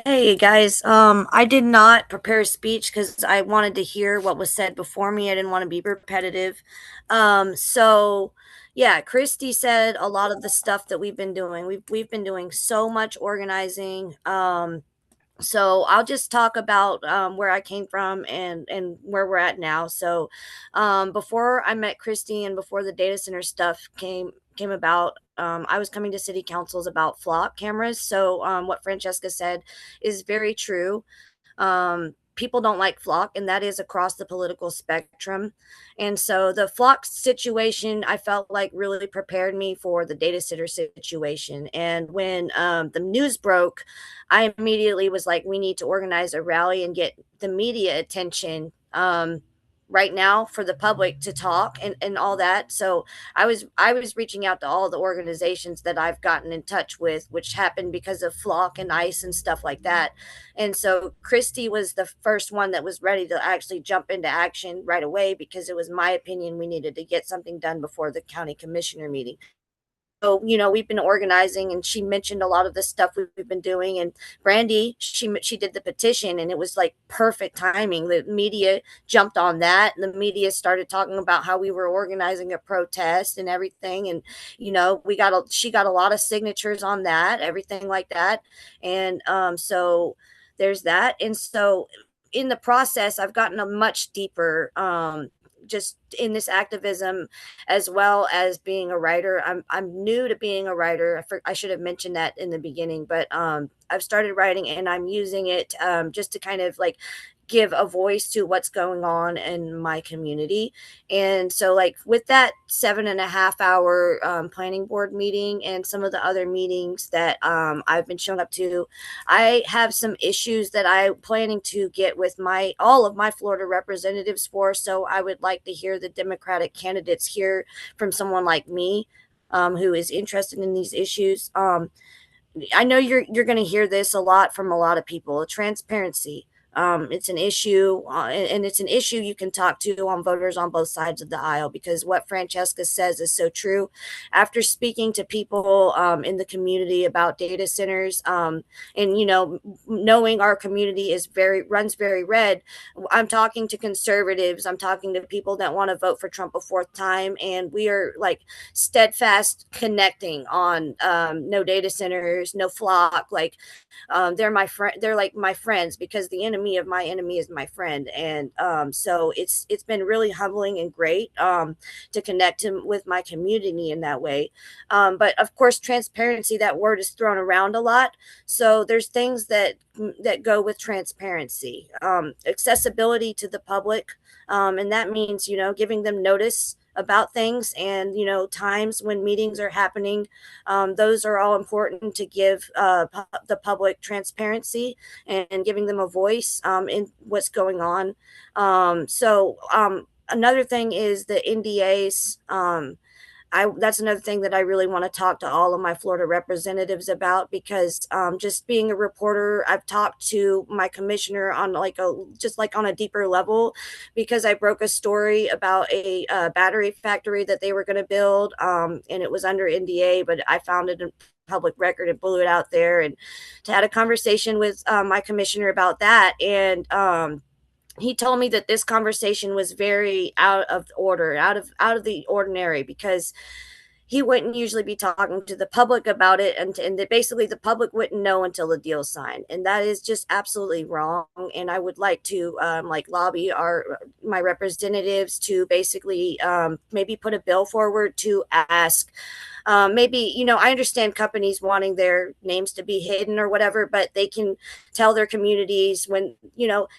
Hey guys, I did not prepare a speech because I wanted to hear what was said before me. I didn't want to be repetitive. So yeah, Christy said a lot of the stuff that we've been doing. We've been doing so much organizing. So I'll just talk about where I came from and where we're at now. So before I met Christy and before the data center stuff came about, I was coming to city councils about flock cameras. So what Francesca said is very true. people don't like flock, and that is across the political spectrum. And so the flock situation, I felt like really prepared me for the data center situation. And when the news broke, I immediately was like, we need to organize a rally and get the media attention right now for the public to talk and all that. So I was reaching out to all the organizations that I've gotten in touch with, which happened because of flock and ice and stuff like that. And so Christy was the first one that was ready to actually jump into action right away, because it was my opinion we needed to get something done before the county commissioner meeting. So, we've been organizing, and she mentioned a lot of the stuff we've been doing. And Brandy, she did the petition, and it was like perfect timing. The media jumped on that, and the media started talking about how we were organizing a protest and everything. And she got a lot of signatures on that, everything like that. And so there's that. And so in the process, I've gotten a much deeper just in this activism, as well as being a writer. I'm new to being a writer. I should have mentioned that in the beginning, but I've started writing, and I'm using it just to kind of like give a voice to what's going on in my community. And so, like, with that 7.5 hour planning board meeting and some of the other meetings that I've been showing up to, I have some issues that I'm planning to get with all of my Florida representatives for. So I would like to hear the Democratic candidates hear from someone like me, who is interested in these issues. I know you're going to hear this a lot from a lot of people. Transparency. It's an issue, and it's an issue you can talk to on voters on both sides of the aisle, because what Francesca says is so true. After speaking to people in the community about data centers, and knowing our community runs very red, I'm talking to conservatives. I'm talking to people that want to vote for Trump a fourth time, and we are like steadfast connecting on no data centers, no flock. Like, they're my friend. They're like my friends, because the enemy of my enemy is my friend. And so it's been really humbling and great to connect him with my community in that way. But of course, transparency, that word is thrown around a lot. So there's things that go with transparency, accessibility to the public, and that means giving them notice about things, and times when meetings are happening. Those are all important to give the public transparency and giving them a voice in what's going on. So another thing is the NDAs. That's another thing that I really want to talk to all of my Florida representatives about, because just being a reporter, I've talked to my commissioner on on a deeper level, because I broke a story about a battery factory that they were going to build, and it was under NDA, but I found it in public record and blew it out there, and had a conversation with my commissioner about that. And he told me that this conversation was very out of order, out of the ordinary, because he wouldn't usually be talking to the public about it, and that basically the public wouldn't know until the deal's signed. And that is just absolutely wrong. And I would like to lobby my representatives to basically maybe put a bill forward to ask, maybe, I understand companies wanting their names to be hidden or whatever, but they can tell their communities when,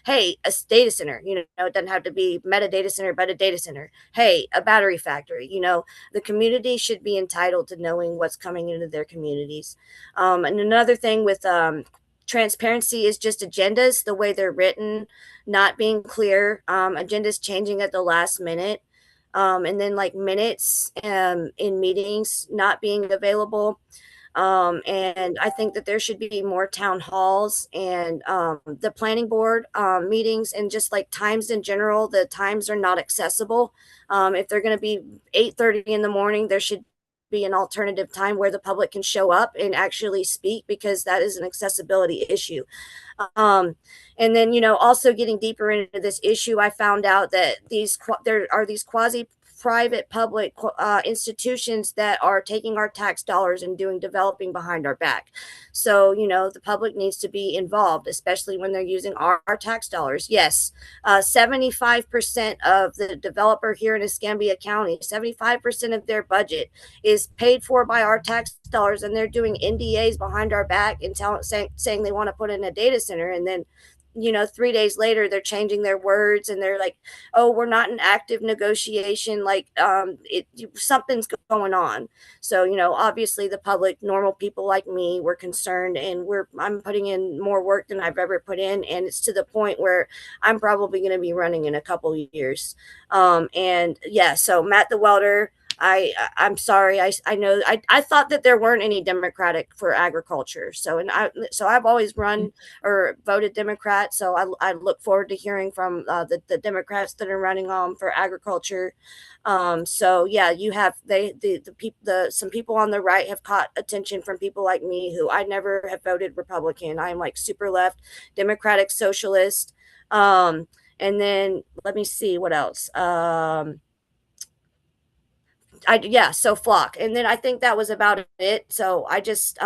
hey, a data center, it doesn't have to be meta data center, but a data center. Hey, a battery factory, the community should be entitled to knowing what's coming into their communities. And another thing with transparency is just agendas, the way they're written, not being clear, agendas changing at the last minute. And then like minutes in meetings not being available. And I think that there should be more town halls and the planning board meetings, and just like times in general. The times are not accessible. If they're going to be 8:30 in the morning, there should be an alternative time where the public can show up and actually speak, because that is an accessibility issue. And then, also getting deeper into this issue, I found out that there are these quasi private public institutions that are taking our tax dollars and doing developing behind our back. So, the public needs to be involved, especially when they're using our tax dollars. Yes, 75% of the developer here in Escambia County, 75% of their budget is paid for by our tax dollars, and they're doing NDAs behind our back and saying they want to put in a data center, and then 3 days later, they're changing their words and they're like, oh, we're not in active negotiation. Like, something's going on. So, obviously the public, normal people like me, we're concerned, and I'm putting in more work than I've ever put in. And it's to the point where I'm probably going to be running in a couple of years. And yeah, so Matt the welder, I'm sorry. I know I thought that there weren't any Democratic for agriculture. So I've always run or voted Democrat. So I look forward to hearing from the Democrats that are running for agriculture. So yeah, you have some people on the right have caught attention from people like me who I never have voted Republican. I'm like super left, Democratic Socialist. And then let me see what else. So Flock. And then I think that was about it. So I just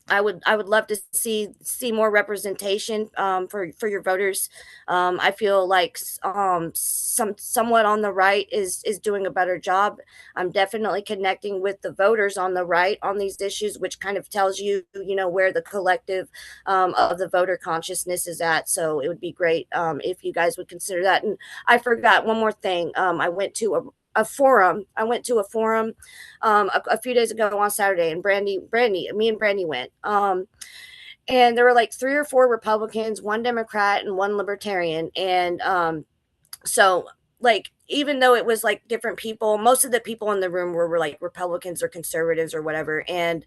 I would love to see more representation for your voters. I feel like somewhat on the right is doing a better job. I'm definitely connecting with the voters on the right on these issues, which kind of tells you where the collective of the voter consciousness is at. So it would be great if you guys would consider that. And I forgot one more thing. I went to a forum. I went to a forum a few days ago on Saturday, and me and Brandy went. And there were like 3 or 4 Republicans, 1 Democrat, and 1 Libertarian. And so like, even though it was like different people, most of the people in the room were like Republicans or conservatives or whatever. And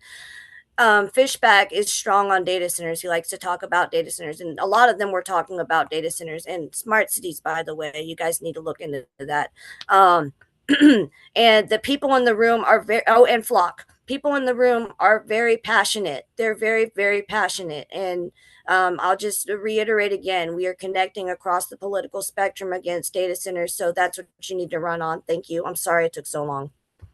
Fishback is strong on data centers. He likes to talk about data centers, and a lot of them were talking about data centers and smart cities. By the way, you guys need to look into that. And the people in the room are and Flock. People in the room are very passionate. They're very, very passionate. And I'll just reiterate again, we are connecting across the political spectrum against data centers. So that's what you need to run on. Thank you. I'm sorry it took so long.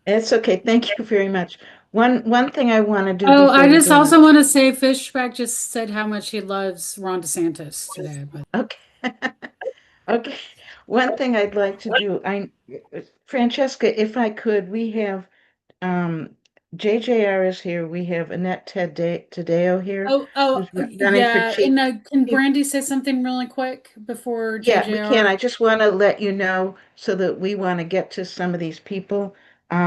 It's okay. Thank you very much. One thing I want to do Oh, before I we just go also on. want to say Fishback just said how much he loves Ron DeSantis today. But Okay. Okay. One thing I'd like to do, Francesca, if I could, we have JJR is here. We have Annette Tadeo here, who's running for yeah. chief. And can Brandy say something really quick before Yeah, we can. JJR? I just want to let you know so that we want to get to some of these people. We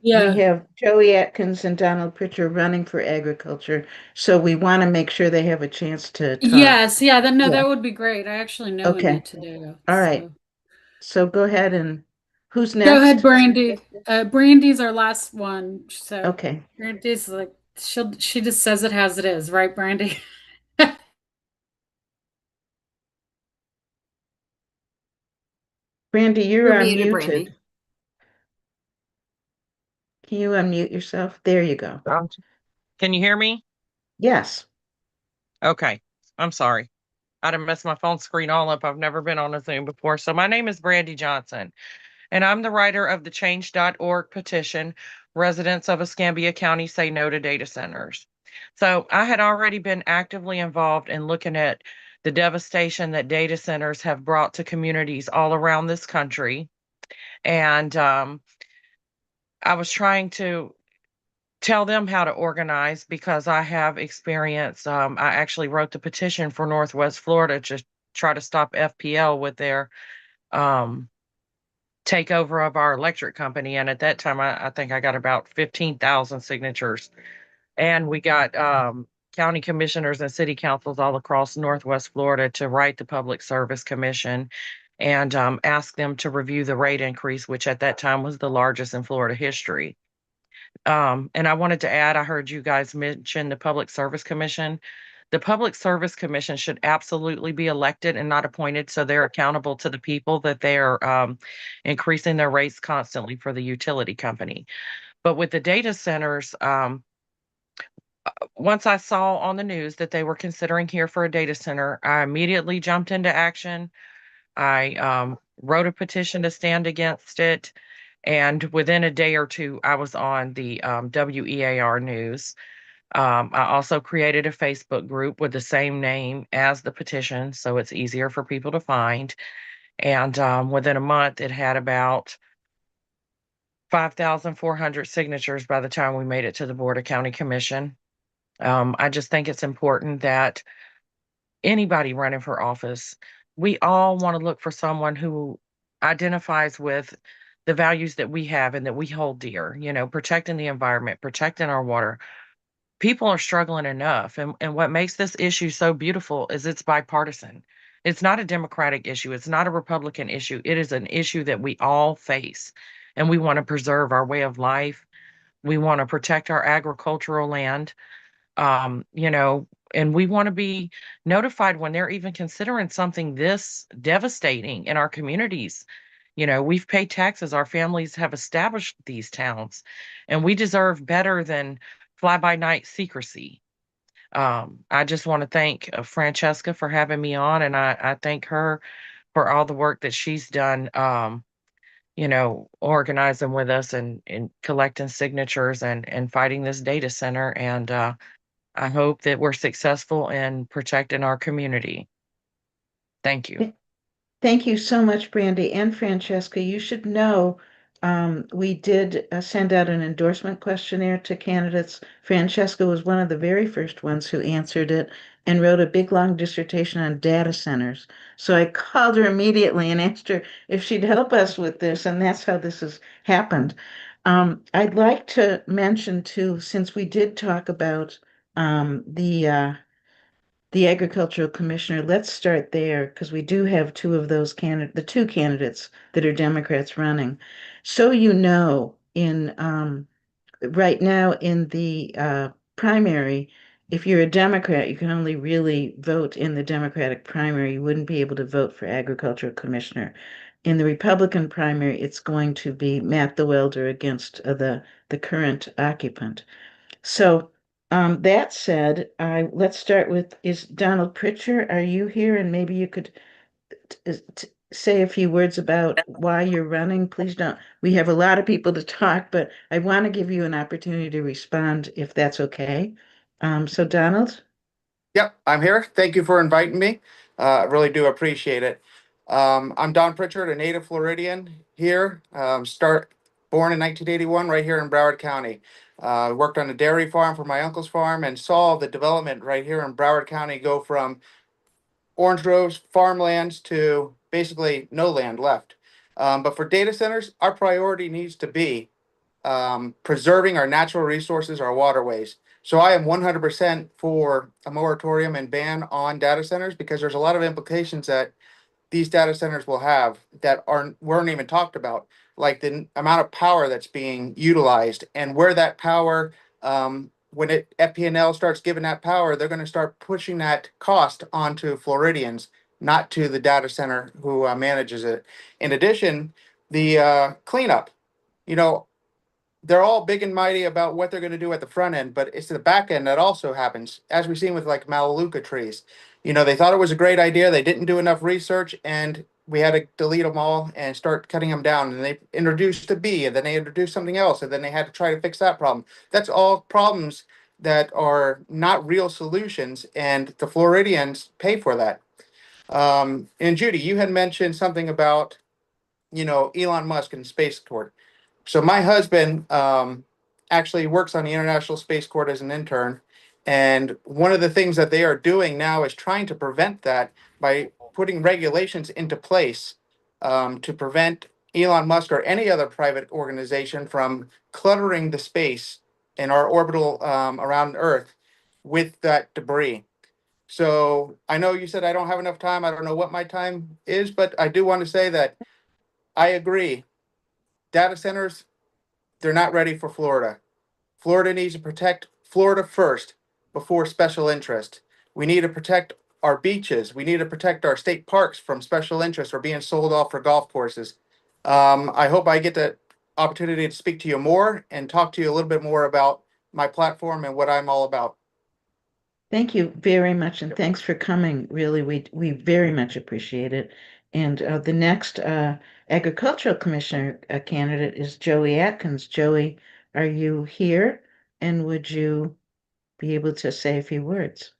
Yeah. have Joey Atkins and Donald Pritchard running for agriculture, so we want to make sure they have a chance to talk. Yes. Yeah. Yeah. That would be great. I actually know Okay. Annette Tadeo. All right. So go ahead, and who's Go ahead, next? Brandy. Brandy's our last one. So Okay. Brandy's like she just says it as it is, right, Brandy? Brandy, you're muted, unmuted. Brandy. Can you unmute yourself? There you go. Can you hear me? Yes. Okay. I'm sorry. I'd have messed my phone screen all up. I've never been on a Zoom before. So my name is Brandy Johnson, and I'm the writer of the change.org petition, Residents of Escambia County Say No to Data Centers. So I had already been actively involved in looking at the devastation that data centers have brought to communities all around this country. And I was trying to tell them how to organize because I have experience. I actually wrote the petition for Northwest Florida to try to stop FPL with their takeover of our electric company. And at that time, I think I got about 15,000 signatures. And we got county commissioners and city councils all across Northwest Florida to write the Public Service Commission and ask them to review the rate increase, which at that time was the largest in Florida history. And I wanted to add, I heard you guys mention the Public Service Commission. The Public Service Commission should absolutely be elected and not appointed, so they're accountable to the people that they're increasing their rates constantly for the utility company. But with the data centers, once I saw on the news that they were considering here for a data center, I immediately jumped into action. I wrote a petition to stand against it. And within a day or two, I was on the WEAR news. I also created a Facebook group with the same name as the petition, so it's easier for people to find. And within a month, it had about 5,400 signatures by the time we made it to the Board of County Commission. I just think it's important that anybody running for office, we all want to look for someone who identifies with the values that we have and that we hold dear, protecting the environment, protecting our water. People are struggling enough. And what makes this issue so beautiful is it's bipartisan. It's not a Democratic issue. It's not a Republican issue. It is an issue that we all face. And we want to preserve our way of life. We want to protect our agricultural land. You know, and we want to be notified when they're even considering something this devastating in our communities. We've paid taxes, our families have established these towns, and we deserve better than fly by night secrecy. I just want to thank Francesca for having me on, and I thank her for all the work that she's done, organizing with us and collecting signatures and fighting this data center. And I hope that we're successful in protecting our community. Thank you. Thank you so much, Brandy and Francesca. You should know we did send out an endorsement questionnaire to candidates. Francesca was one of the very first ones who answered it and wrote a big long dissertation on data centers. So I called her immediately and asked her if she'd help us with this, and that's how this has happened. I'd like to mention too, since we did talk about the agricultural commissioner, let's start there because we do have two of those the two candidates that are Democrats running. So in right now in the primary, if you're a Democrat, you can only really vote in the Democratic primary. You wouldn't be able to vote for agricultural commissioner. In the Republican primary, it's going to be Matt the welder against the current occupant. So, that said, let's start with, is Donald Pritchard, are you here? And maybe you could say a few words about why you're running. Please don't, we have a lot of people to talk, but I want to give you an opportunity to respond if that's okay. So Donald? Yep, I'm here. Thank you for inviting me. I really do appreciate it. I'm Don Pritchard, a native Floridian here. Born in 1981 right here in Broward County. Worked on a dairy farm for my uncle's farm and saw the development right here in Broward County go from orange groves, farmlands to basically no land left. But for data centers, our priority needs to be preserving our natural resources, our waterways. So I am 100% for a moratorium and ban on data centers because there's a lot of implications that these data centers will have that weren't even talked about, like the amount of power that's being utilized and where that power, when FPNL starts giving that power, they're going to start pushing that cost onto Floridians, not to the data center who manages it. In addition, the cleanup, you know, they're all big and mighty about what they're going to do at the front end, but it's the back end that also happens, as we've seen with like Melaleuca trees. They thought it was a great idea. They didn't do enough research, and we had to delete them all and start cutting them down. And they introduced a bee, and then they introduced something else, and then they had to try to fix that problem. That's all problems that are not real solutions, and the Floridians pay for that. And Judy, you had mentioned something about, Elon Musk and Space Court. So my husband actually works on the International Space Court as an intern. And one of the things that they are doing now is trying to prevent that by putting regulations into place to prevent Elon Musk or any other private organization from cluttering the space in our orbital around Earth with that debris. So I know you said I don't have enough time. I don't know what my time is, but I do want to say that I agree. Data centers, they're not ready for Florida. Florida needs to protect Florida first before special interest. We need to protect our beaches. We need to protect our state parks from special interest or being sold off for golf courses. I hope I get the opportunity to speak to you more and talk to you a little bit more about my platform and what I'm all about. Thank you very much, and thanks for coming. Really, we very much appreciate it. And the next agricultural commissioner candidate is Joey Atkins. Joey, are you here? And would you be able to say a few words?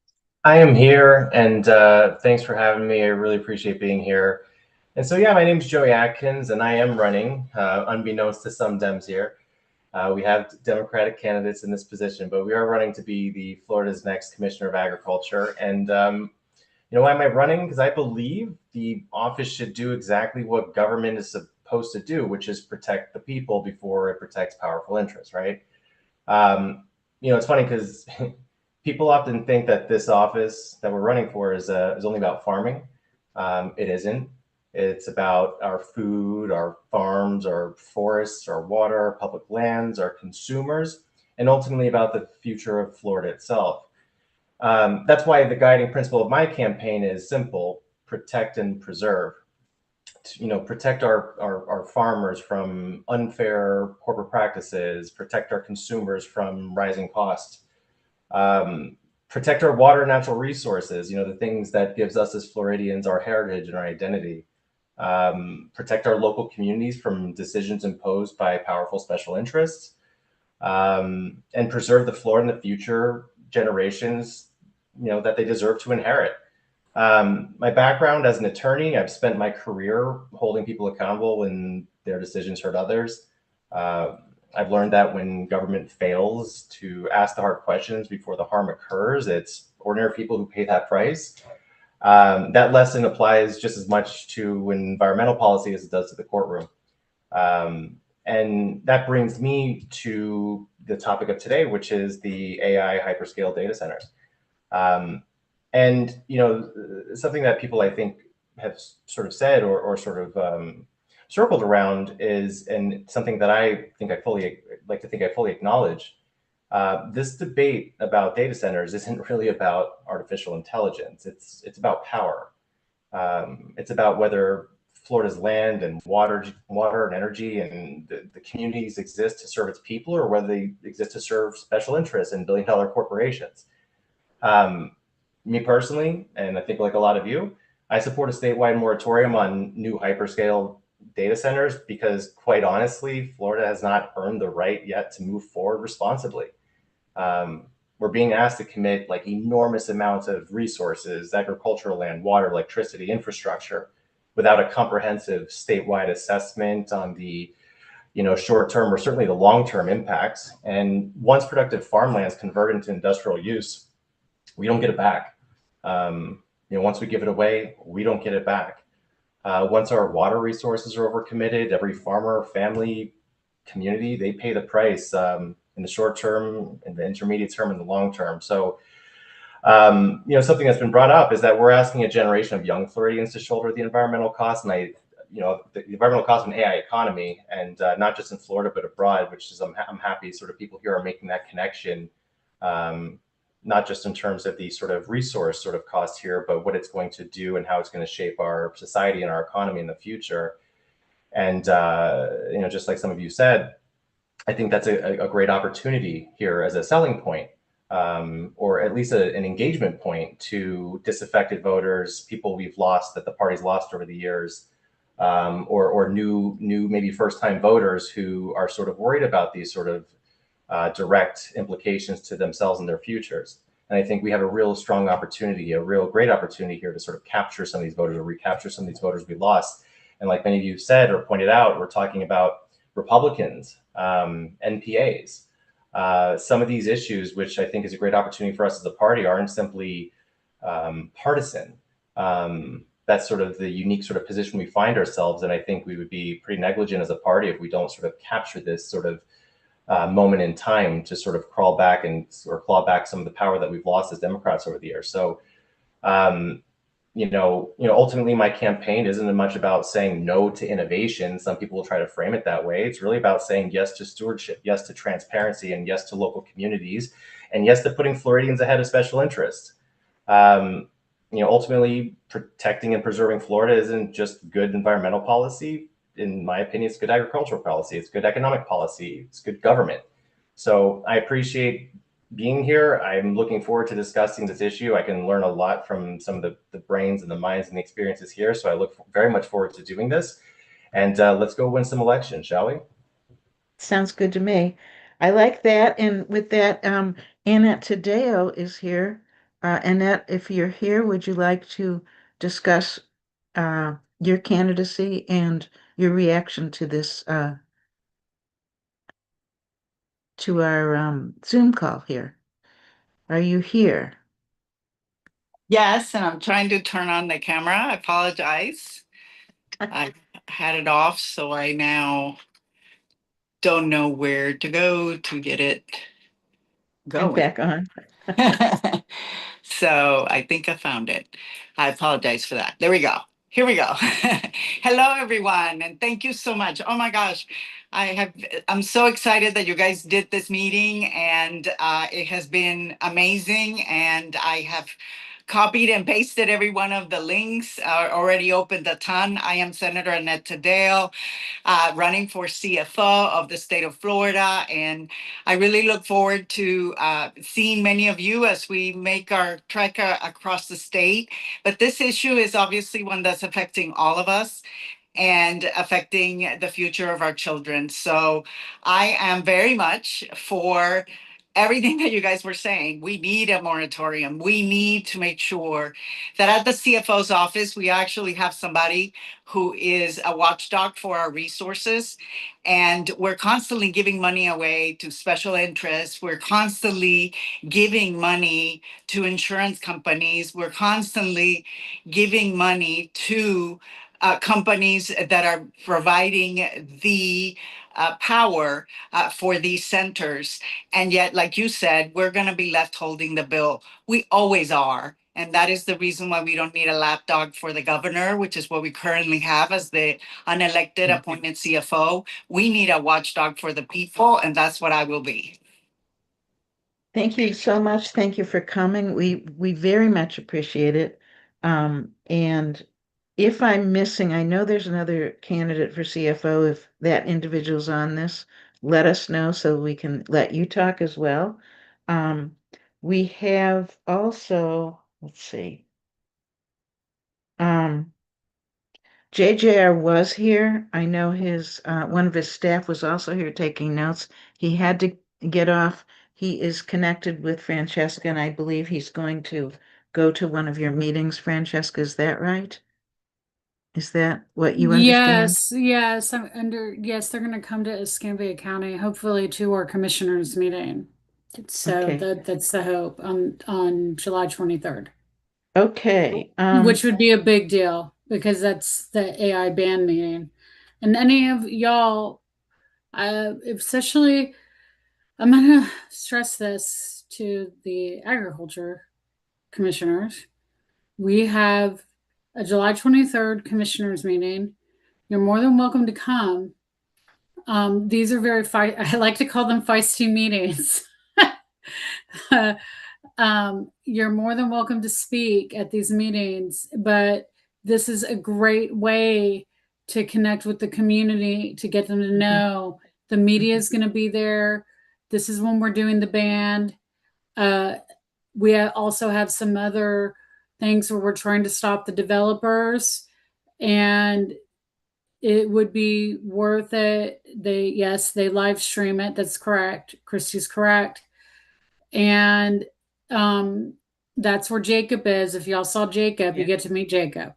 I am here, and thanks for having me. I really appreciate being here. And so, yeah, my name is Joey Atkins, and I am running, unbeknownst to some Dems here. We have Democratic candidates in this position, but we are running to be the Florida's next Commissioner of Agriculture. And Why am I running? Because I believe the office should do exactly what government is supposed to do, which is protect the people before it protects powerful interests, right? It's funny because people often think that this office that we're running for is only about farming. It isn't. It's about our food, our farms, our forests, our water, our public lands, our consumers, and ultimately about the future of Florida itself. That's why the guiding principle of my campaign is simple: protect and preserve. Protect our farmers from unfair corporate practices, protect our consumers from rising costs, protect our water and natural resources, the things that gives us as Floridians our heritage and our identity, protect our local communities from decisions imposed by powerful special interests, and preserve the Florida and the future generations, that they deserve to inherit. My background as an attorney, I've spent my career holding people accountable when their decisions hurt others. I've learned that when government fails to ask the hard questions before the harm occurs, it's ordinary people who pay that price. That lesson applies just as much to environmental policy as it does to the courtroom. And that brings me to the topic of today, which is the AI hyperscale data centers. And something that people, I think, have sort of said or sort of circled around is, and something that I like to think I fully acknowledge, this debate about data centers isn't really about artificial intelligence. It's about power. It's about whether Florida's land and water and energy and the communities exist to serve its people, or whether they exist to serve special interests and billion-dollar corporations. Me personally, and I think like a lot of you, I support a statewide moratorium on new hyperscale data centers because, quite honestly, Florida has not earned the right yet to move forward responsibly. We're being asked to commit like enormous amounts of resources, agricultural land, water, electricity, infrastructure, without a comprehensive statewide assessment on the short-term or certainly the long-term impacts. And once productive farmlands convert into industrial use, we don't get it back. Once we give it away, we don't get it back. Once our water resources are overcommitted, every farmer, family, community, they pay the price in the short term, in the intermediate term, and the long term. So, something that's been brought up is that we're asking a generation of young Floridians to shoulder the environmental costs, and the environmental costs of an AI economy, and not just in Florida but abroad, which is I'm happy sort of people here are making that connection. Not just in terms of the sort of resource sort of cost here, but what it's going to do and how it's going to shape our society and our economy in the future. And, just like some of you said, I think that's a great opportunity here as a selling point, or at least an engagement point to disaffected voters, people we've lost, that the party's lost over the years, or new maybe first-time voters who are sort of worried about these sort of direct implications to themselves and their futures. And I think we have a real strong opportunity, a real great opportunity here to sort of capture some of these voters or recapture some of these voters we lost. And like many of you said or pointed out, we're talking about Republicans, NPAs. Some of these issues, which I think is a great opportunity for us as a party, aren't simply partisan. That's sort of the unique sort of position we find ourselves in. I think we would be pretty negligent as a party if we don't sort of capture this sort of moment in time to sort of crawl back or claw back some of the power that we've lost as Democrats over the years. So, ultimately my campaign isn't much about saying no to innovation. Some people will try to frame it that way. It's really about saying yes to stewardship, yes to transparency, and yes to local communities, and yes to putting Floridians ahead of special interests. Ultimately protecting and preserving Florida isn't just good environmental policy. In my opinion, it's good agricultural policy. It's good economic policy. It's good government. So I appreciate being here. I'm looking forward to discussing this issue. I can learn a lot from some of the brains and the minds and the experiences here. So I look very much forward to doing this. And let's go win some elections, shall we? Sounds good to me. I like that. And with that, Annette Tadeo is here. Annette, if you're here, would you like to discuss your candidacy and your reaction to this to our Zoom call here? Are you here? Yes, and I'm trying to turn on the camera. I apologize. I had it off, so I now don't know where to go to get it And going. back on. So I think I found it. I apologize for that. There we go. Here we go. Hello, everyone, and thank you so much. Oh my gosh, I'm so excited that you guys did this meeting, and it has been amazing. And I have copied and pasted every one of the links. Already opened a ton. I am Senator Annette Tadeo, running for CFO of the state of Florida. And I really look forward to seeing many of you as we make our trek across the state. But this issue is obviously one that's affecting all of us and affecting the future of our children. So I am very much for everything that you guys were saying. We need a moratorium. We need to make sure that at the CFO's office, we actually have somebody who is a watchdog for our resources. And we're constantly giving money away to special interests. We're constantly giving money to insurance companies. We're constantly giving money to companies that are providing the power for these centers. And yet, like you said, we're going to be left holding the bill. We always are. And that is the reason why we don't need a lapdog for the governor, which is what we currently have as the unelected appointed CFO. We need a watchdog for the people, and that's what I will be. Thank you so much. Thank you for coming. We very much appreciate it. And if I'm missing, I know there's another candidate for CFO. If that individual's on this, let us know so we can let you talk as well. We have also, let's see. JJR was here. I know his one of his staff was also here taking notes. He had to get off. He is connected with Francesca, and I believe he's going to go to one of your meetings, Francesca. Is that right? Is that what you understand? Yes, yes, they're gonna come to Escambia County, hopefully to our commissioners meeting. So Okay. that's the hope on July 23rd. Okay. Which would be a big deal because that's the AI band meeting. And any of y'all, especially, I'm going to stress this to the agriculture commissioners. We have a July 23rd commissioners meeting. You're more than welcome to come. These are I like to call them feisty meetings. You're more than welcome to speak at these meetings, but this is a great way to connect with the community, to get them to know the media is going to be there. This is when we're doing the band. We also have some other things where we're trying to stop the developers, and it would be worth it. They live stream it. That's correct. Christy's correct. And that's where Jacob is. If y'all saw Jacob, you get to meet Jacob.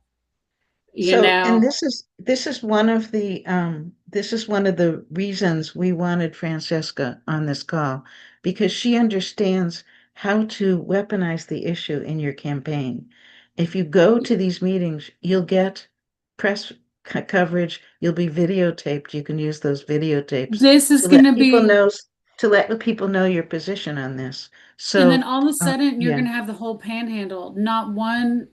And this is one of the reasons we wanted Francesca on this call, because she understands how to weaponize the issue in your campaign. If you go to these meetings, you'll get press coverage, you'll be videotaped. You can use those videotapes This is going to be to let the people know your position on this. So, and then all of a sudden, you're yeah. going to have the whole panhandle. Not one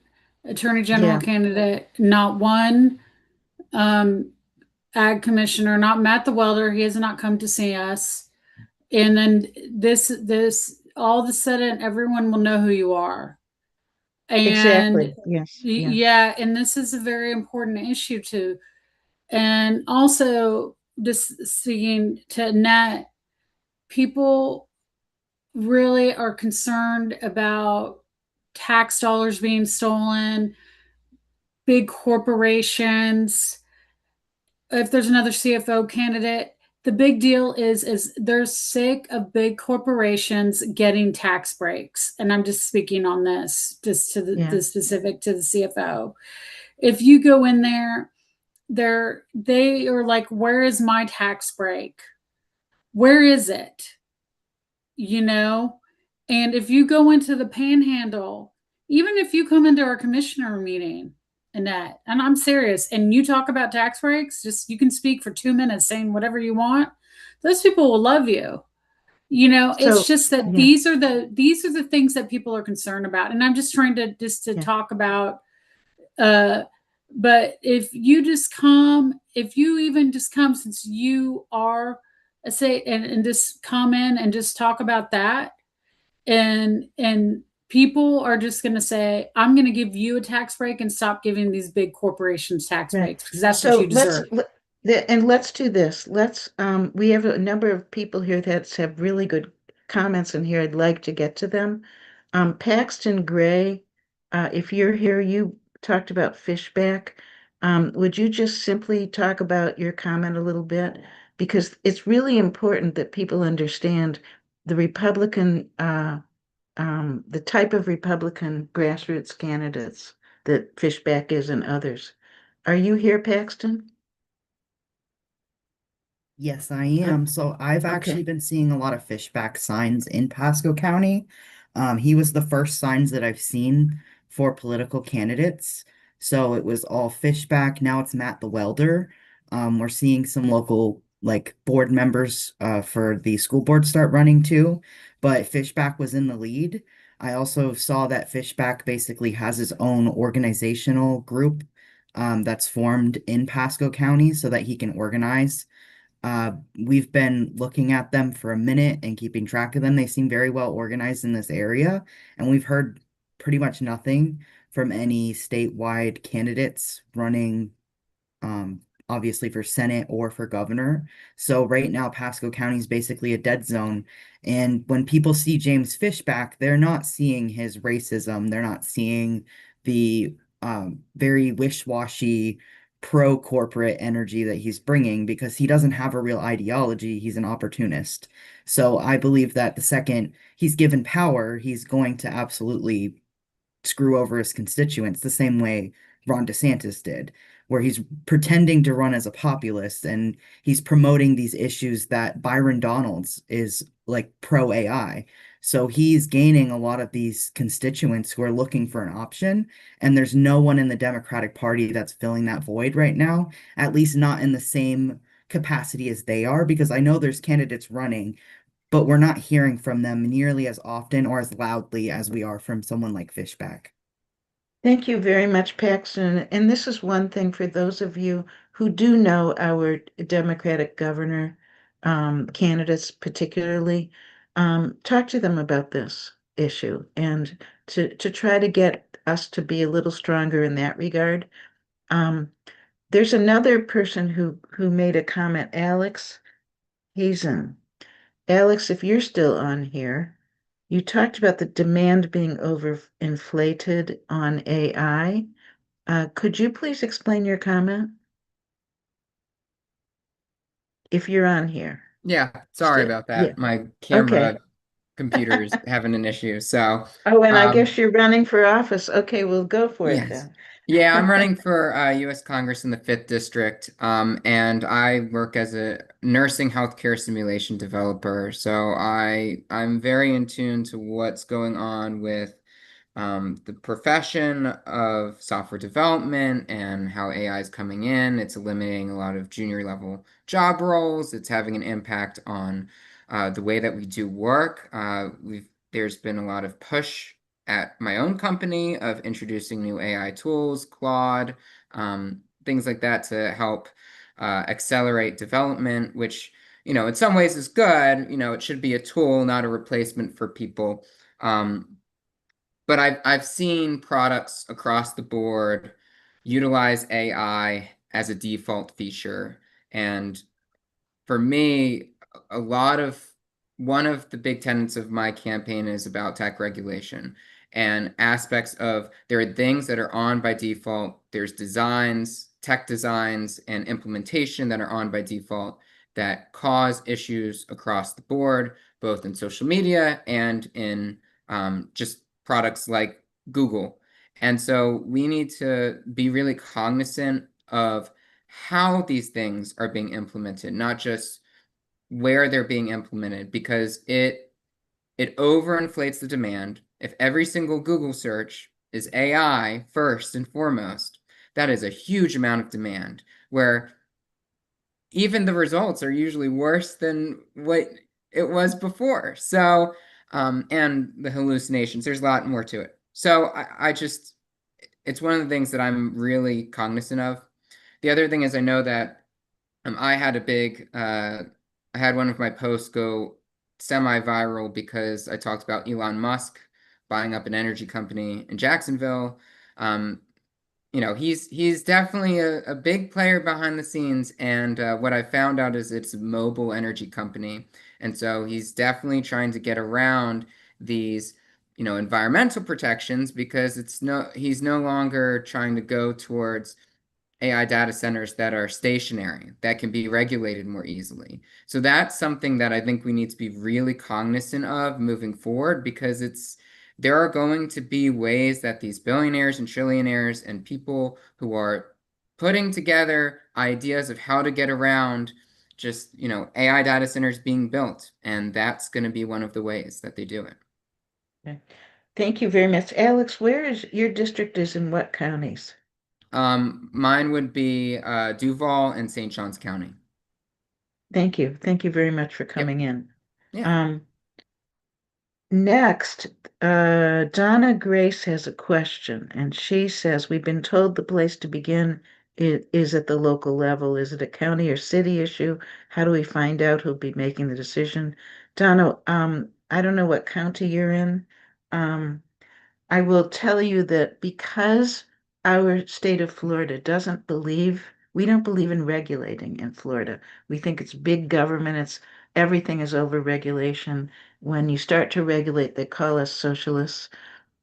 attorney general candidate, not one ag commissioner, not Matt the welder. He has not come to see us. And then this, all of a sudden, everyone will know who you are. And Exactly. Yes. yeah, and this is a very important issue too. And also, just speaking to Annette, people really are concerned about tax dollars being stolen, big corporations. If there's another CFO candidate, the big deal is they're sick of big corporations getting tax breaks. And I'm just speaking on this, just to the specific to the CFO. If you go in there, they are like, where is my tax break? Where is it? And if you go into the panhandle even if you come into our commissioner meeting, Annette, and I'm serious, and you talk about tax breaks, just you can speak for 2 minutes saying whatever you want, those people will love you. It's So, just that yeah, these are the things that people are concerned about. And I'm just trying to yeah, talk about but if you even just come, since you are say and just come in and just talk about that, and people are just going to say, I'm going to give you a tax break and stop giving these big corporations tax right. breaks because that's what So you deserve. and let's do this. We have a number of people here that have really good comments in here. I'd like to get to them. Paxton Gray, if you're here, you talked about fishback. Would you just simply talk about your comment a little bit? Because it's really important that people understand the the type of Republican grassroots candidates that Fishback is and others. Are you here, Paxton? Yes, I am. So I've actually Okay. been seeing a lot of fishback signs in Pasco County. He was the first signs that I've seen for political candidates. So it was all fishback. Now it's Matt the Welder. We're seeing some local like board members for the school board start running too, but fishback was in the lead. I also saw that fishback basically has his own organizational group that's formed in Pasco County so that he can organize. We've been looking at them for a minute and keeping track of them. They seem very well organized in this area, and we've heard pretty much nothing from any statewide candidates running, obviously for Senate or for governor. So right now, Pasco County is basically a dead zone. And when people see James Fishback, they're not seeing his racism. They're not seeing the very wish-washy pro-corporate energy that he's bringing because he doesn't have a real ideology. He's an opportunist. So I believe that the second he's given power, he's going to absolutely screw over his constituents the same way Ron DeSantis did, where he's pretending to run as a populist and he's promoting these issues that Byron Donalds is like pro AI. So he's gaining a lot of these constituents who are looking for an option, and there's no one in the Democratic Party that's filling that void right now, at least not in the same capacity as they are, because I know there's candidates running, but we're not hearing from them nearly as often or as loudly as we are from someone like Fishback. Thank you very much, Paxton. And this is one thing for those of you who do know our Democratic governor candidates, particularly, talk to them about this issue and to try to get us to be a little stronger in that regard. Um, there's another person who made a comment, Alex Hazen. Alex, if you're still on here, you talked about the demand being overinflated on AI. Could you please explain your comment? If you're on here. Yeah, sorry Still, about yeah. that. My Okay. camera computer's having an issue. So, Oh, and I um, guess you're running for office. Okay, we'll go for it yes. then. Yeah, I'm running for US Congress in the 5th District, and I work as a nursing healthcare simulation developer. So I'm very in tune to what's going on with the profession of software development and how AI is coming in. It's eliminating a lot of junior level job roles. It's having an impact on the way that we do work. There's been a lot of push at my own company of introducing new AI tools, Claude, things like that to help accelerate development, which, in some ways is good. It should be a tool, not a replacement for people. But I've seen products across the board utilize AI as a default feature. And for me, a lot of one of the big tenets of my campaign is about tech regulation and aspects of there are things that are on by default. There's designs, tech designs, and implementation that are on by default that cause issues across the board, both in social media and in just products like Google. And so we need to be really cognizant of how these things are being implemented, not just where they're being implemented, because it overinflates the demand. If every single Google search is AI first and foremost. That is a huge amount of demand, where even the results are usually worse than what it was before. So, and the hallucinations, there's a lot more to it. So I just, it's one of the things that I'm really cognizant of. The other thing is I know that I had a big, I had one of my posts go semi-viral because I talked about Elon Musk buying up an energy company in Jacksonville. You know, he's definitely a big player behind the scenes, and what I found out is it's a mobile energy company, and so he's definitely trying to get around these, you know, environmental protections because he's no longer trying to go towards AI data centers that are stationary, that can be regulated more easily. So that's something that I think we need to be really cognizant of moving forward, because there are going to be ways that these billionaires and trillionaires and people who are putting together ideas of how to get around just, you know, AI data centers being built. And that's going to be one of the ways that they do it. Okay. Thank you very much. Alex, where is your district is in what counties? Mine would be Duval and St. Johns County. Thank you. Thank you very much for coming in. Yeah. Next, Donna Grace has a question, and she says, we've been told the place to begin is at the local level. Is it a county or city issue? How do we find out who'll be making the decision? Donna, I don't know what county you're in. I will tell you that because our state of Florida we don't believe in regulating in Florida. We think it's big government, everything is over regulation. When you start to regulate, they call us socialists.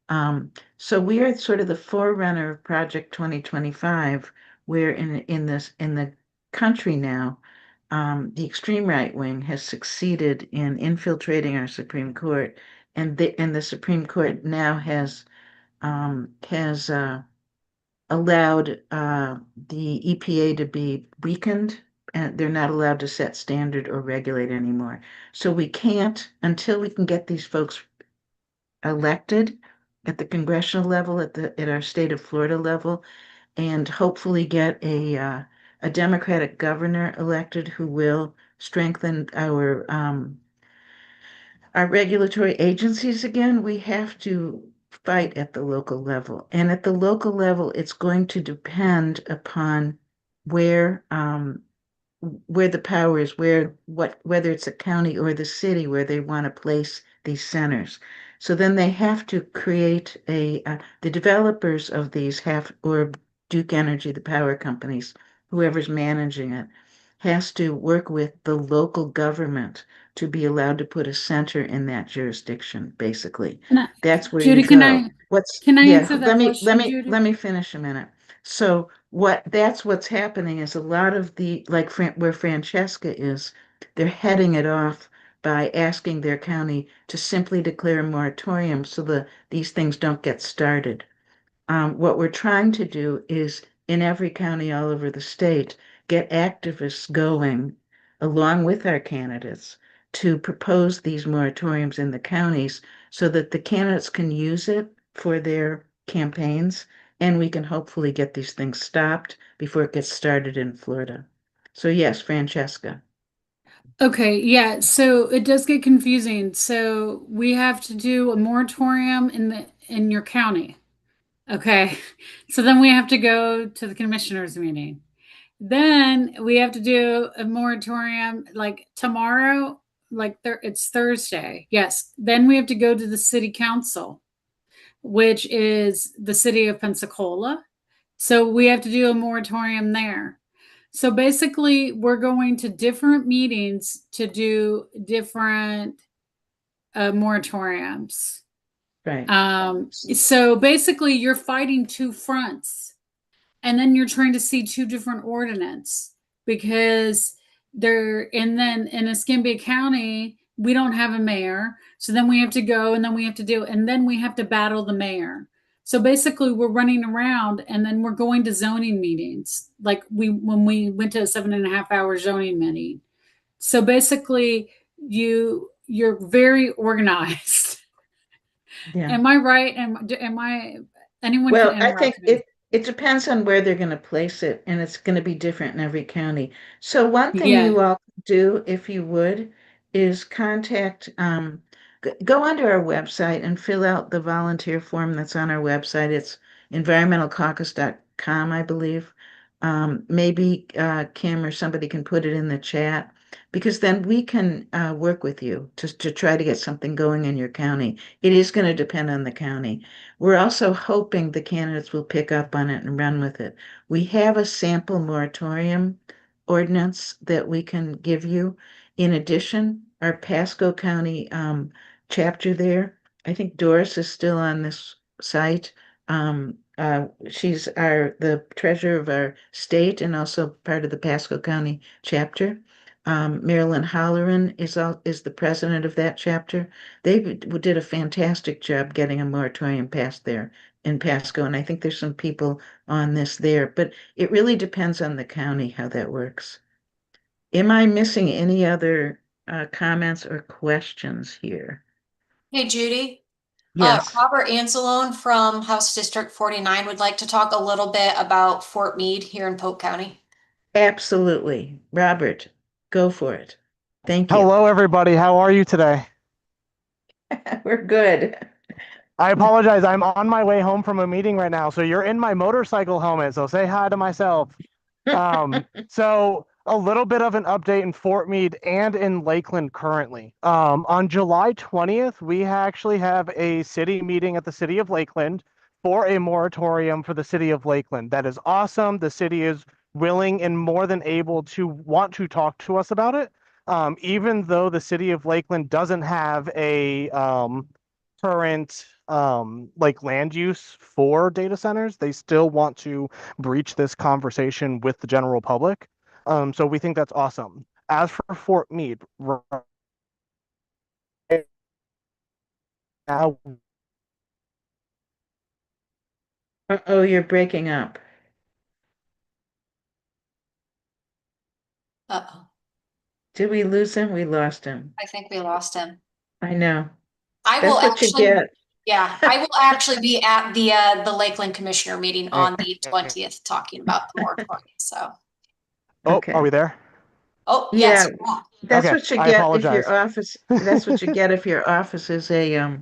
So we are sort of the forerunner of Project 2025, where in the country now, the extreme right wing has succeeded in infiltrating our Supreme Court, and the Supreme Court now has allowed the EPA to be weakened, and they're not allowed to set standard or regulate anymore. So we can't, until we can get these folks elected at the congressional level, at our state of Florida level, and hopefully get a Democratic governor elected who will strengthen our regulatory agencies again. We have to fight at the local level. And at the local level, it's going to depend upon where the power is, whether it's a county or the city where they want to place these centers. So then they have to create the developers of these or Duke Energy, the power companies, whoever's managing it, has to work with the local government to be allowed to put a center in that jurisdiction, basically. That's where Judy, you can go. I Yeah, answer that question, Judy? let me finish a minute. So that's what's happening is a lot of where Francesca is, they're heading it off by asking their county to simply declare a moratorium so these things don't get started. What we're trying to do is in every county all over the state, get activists going along with our candidates to propose these moratoriums in the counties so that the candidates can use it for their campaigns and we can hopefully get these things stopped before it gets started in Florida. So yes, Francesca. Okay, yeah, so it does get confusing. So we have to do a moratorium in your county. Okay. So then we have to go to the commissioners meeting. Then we have to do a moratorium like tomorrow, it's Thursday. Yes. Then we have to go to the city council, which is the city of Pensacola. So we have to do a moratorium there. So basically, we're going to different meetings to do different moratoriums. Right. So basically, you're fighting two fronts, and then you're trying to see two different ordinance because and then in Escambia County, we don't have a mayor. So then we have to go and then we have to do, and then we have to battle the mayor. So basically we're running around and then we're going to zoning meetings. Like when we went to a 7.5 hour zoning meeting. So basically you're very organized. Yeah. Am I right? Am I Anyone Well, can I think interrupt me. it depends on where they're going to place it, and it's going to be different in every county. So one thing Yeah. you all could do, if you would, is contact, go onto our website and fill out the volunteer form that's on our website. It's environmentalcaucus.com, I believe. Maybe Kim or somebody can put it in the chat because then we can work with you to try to get something going in your county. It is going to depend on the county. We're also hoping the candidates will pick up on it and run with it. We have a sample moratorium ordinance that we can give you. In addition, our Pasco County chapter there, I think Doris is still on this site. She's the treasurer of our state and also part of the Pasco County chapter. Marilyn Holleran is the president of that chapter. They did a fantastic job getting a moratorium passed there in Pasco, and I think there's some people on this there, but it really depends on the county how that works. Am I missing any other comments or questions here? Hey, Judy. Yes. Robert Anzalone from House District 49 would like to talk a little bit about Fort Meade here in Polk County. Absolutely. Robert, go for it. Thank you. Hello, everybody. How are you today? We're good. I apologize. I'm on my way home from a meeting right now. So you're in my motorcycle helmet. So say hi to myself. So a little bit of an update in Fort Meade and in Lakeland currently. On July 20th, we actually have a city meeting at the city of Lakeland for a moratorium for the city of Lakeland. That is awesome. The city is willing and more than able to want to talk to us about it. Even though the city of Lakeland doesn't have a current like land use for data centers, they still want to breach this conversation with the general public. So we think that's awesome. As for Fort Meade, right now, Uh-oh, you're breaking up. Uh-oh. Did we lose him? We lost him. I think we lost him. I know. I That's will what you actually, get. yeah, I will actually be at the Lakeland Commissioner meeting on the 20th talking about the moratorium. So, oh, Okay. are we there? oh, Yeah, yes. Yeah. that's Okay, what you I get if your apologize. that's what you get if your office is a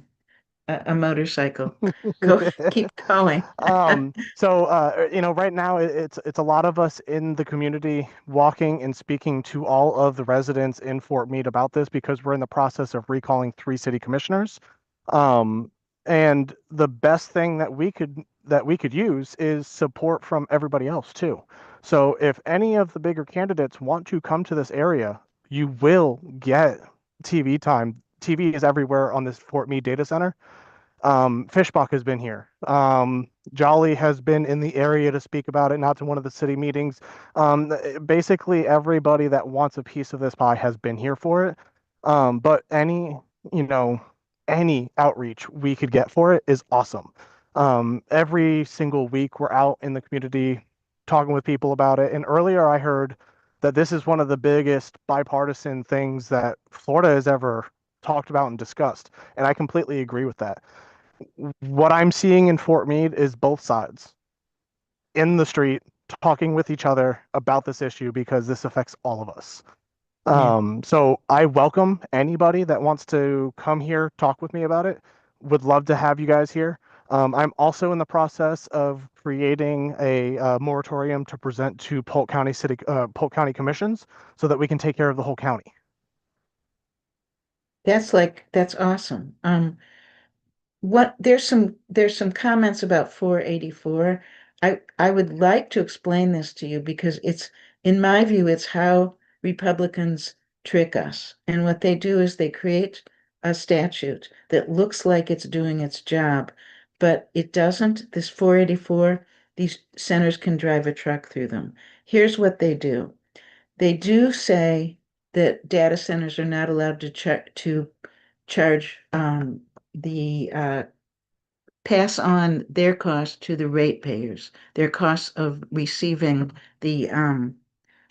motorcycle. Go, keep going. You know, right now it's a lot of us in the community walking and speaking to all of the residents in Fort Meade about this because we're in the process of recalling 3 city commissioners. And the best thing that we could use is support from everybody else too. So if any of the bigger candidates want to come to this area, you will get TV time. TV is everywhere on this Fort Meade data center. Fishbach has been here. Jolly has been in the area to speak about it, not to one of the city meetings. Basically, everybody that wants a piece of this pie has been here for it. But you know, any outreach we could get for it is awesome. Every single week, we're out in the community talking with people about it. And earlier, I heard that this is one of the biggest bipartisan things that Florida has ever talked about and discussed. And I completely agree with that. What I'm seeing in Fort Meade is both sides in the street talking with each other about this issue because this affects all of us. So I welcome anybody that wants to come here, talk with me about it. Would love to have you guys here. I'm also in the process of creating a moratorium to present to Polk County commissions so that we can take care of the whole county. That's awesome. There's some comments about 484. I would like to explain this to you because in my view, it's how Republicans trick us. And what they do is they create a statute that looks like it's doing its job, but it doesn't. This 484, these centers can drive a truck through them. Here's what they do. They do say that data centers are not allowed to charge the pass on their cost to the ratepayers, their costs of receiving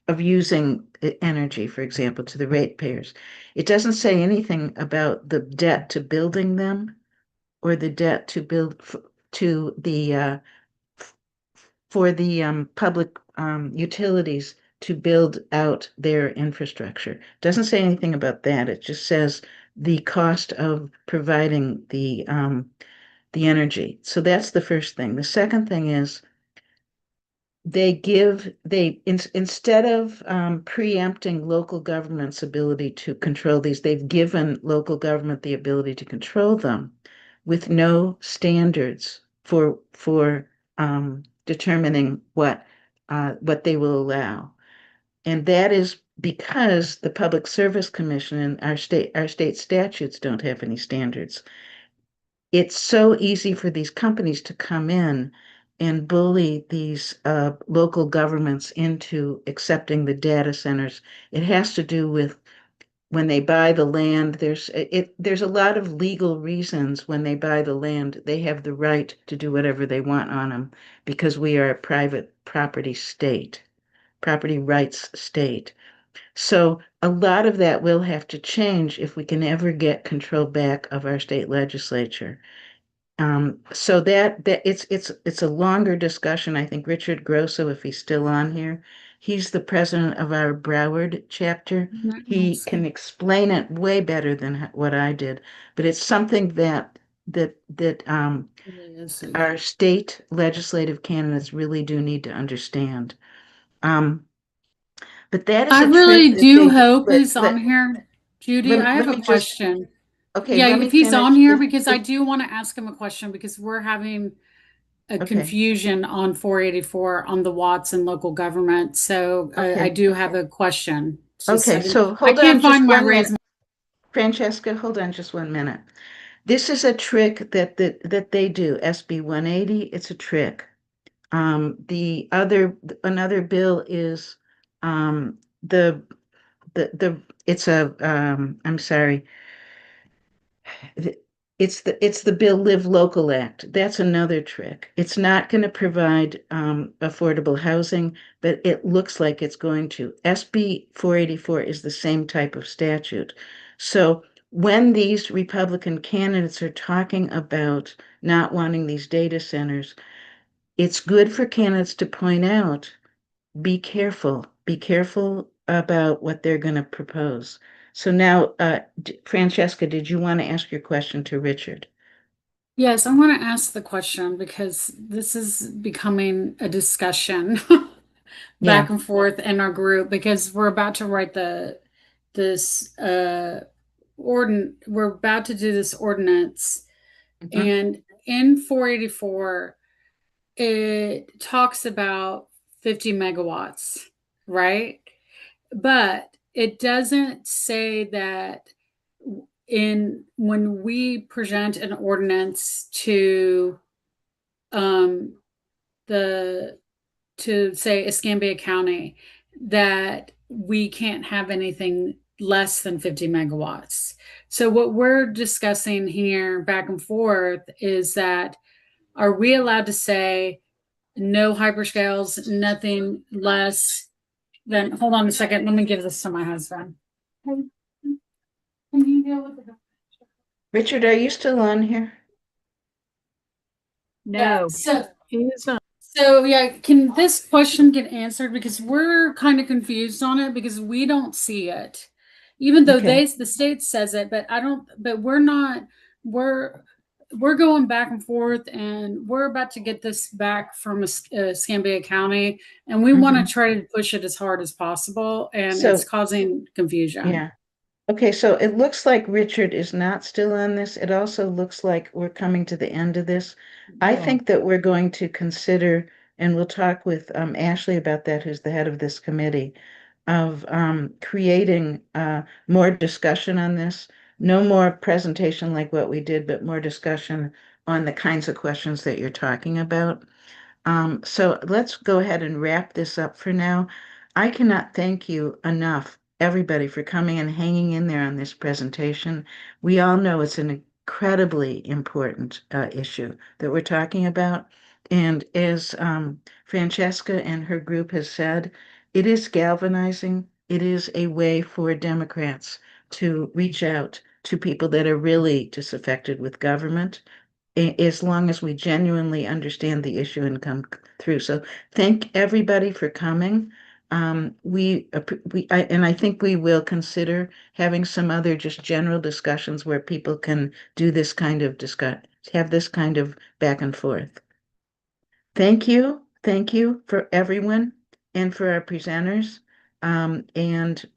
of using energy, for example, to the ratepayers. It doesn't say anything about the debt to building them or the debt to build to the for the public utilities to build out their infrastructure. Doesn't say anything about that. It just says the cost of providing the energy. So that's the first thing. The second thing is instead of preempting local government's ability to control these, they've given local government the ability to control them with no standards for determining what they will allow. And that is because the Public Service Commission and our state statutes don't have any standards. It's so easy for these companies to come in and bully these local governments into accepting the data centers. It has to do with when they buy the land. There's a lot of legal reasons when they buy the land. They have the right to do whatever they want on them because we are a private property rights state. So a lot of that will have to change if we can ever get control back of our state legislature. So that it's a longer discussion. I think Richard Grosso, if he's still on here, he's the president of our Broward chapter. He can explain it way better than what I did, but it's something that our state legislative candidates really do need to understand. But that is I a really trick that do they hope let, he's on let, here. Judy, I have let a me just question. okay, Yeah, let me if he's finish. on here, because I do want to ask him a question because we're having a Okay. confusion on 484 on the Watts and local government. So I Okay. do have a question. It's just Okay, so I hold on can't just find my 1 minute. resume. Francesca, hold on just 1 minute. This is a trick that they do. SB 180, it's a trick. Another bill is the it's a I'm sorry. It's the Bill Live Local Act. That's another trick. It's not going to provide affordable housing, but it looks like it's going to. SB 484 is the same type of statute. So when these Republican candidates are talking about not wanting these data centers, it's good for candidates to point out, be careful about what they're going to propose. So now, Francesca, did you want to ask your question to Richard? Yes, I want to ask the question because this is becoming a discussion back and forth in our group because we're about to write we're about to do this ordinance. And in 484 it talks about 50 megawatts, right? But it doesn't say that when we present an ordinance to say Escambia County that we can't have anything less than 50 megawatts. So what we're discussing here back and forth is that are we allowed to say no hyperscales, nothing less than, hold on a second, let me give this to my husband. Can you deal with it? Richard, are you still on here? No. He is not. So yeah, can this question get answered? Because we're kind of confused on it because we don't see it. Even though Okay. the state says it, but we're not, we're going back and forth and we're about to get this back from Escambia County and we want to try to push it as hard as possible and So- it's causing confusion. Yeah. Okay, so it looks like Richard is not still on this. It also looks like we're coming to the end of this. I think that we're going to consider, and we'll talk with Ashley about that, who's the head of this committee, of creating more discussion on this. No more presentation like what we did, but more discussion on the kinds of questions that you're talking about. So let's go ahead and wrap this up for now. I cannot thank you enough, everybody, for coming and hanging in there on this presentation. We all know it's an incredibly important issue that we're talking about. And as Francesca and her group has said, it is galvanizing. It is a way for Democrats to reach out to people that are really disaffected with government as long as we genuinely understand the issue and come through. So thank everybody for coming. And I think we will consider having some other just general discussions where people can do this kind of have this kind of back and forth. Thank you for everyone and for our presenters. And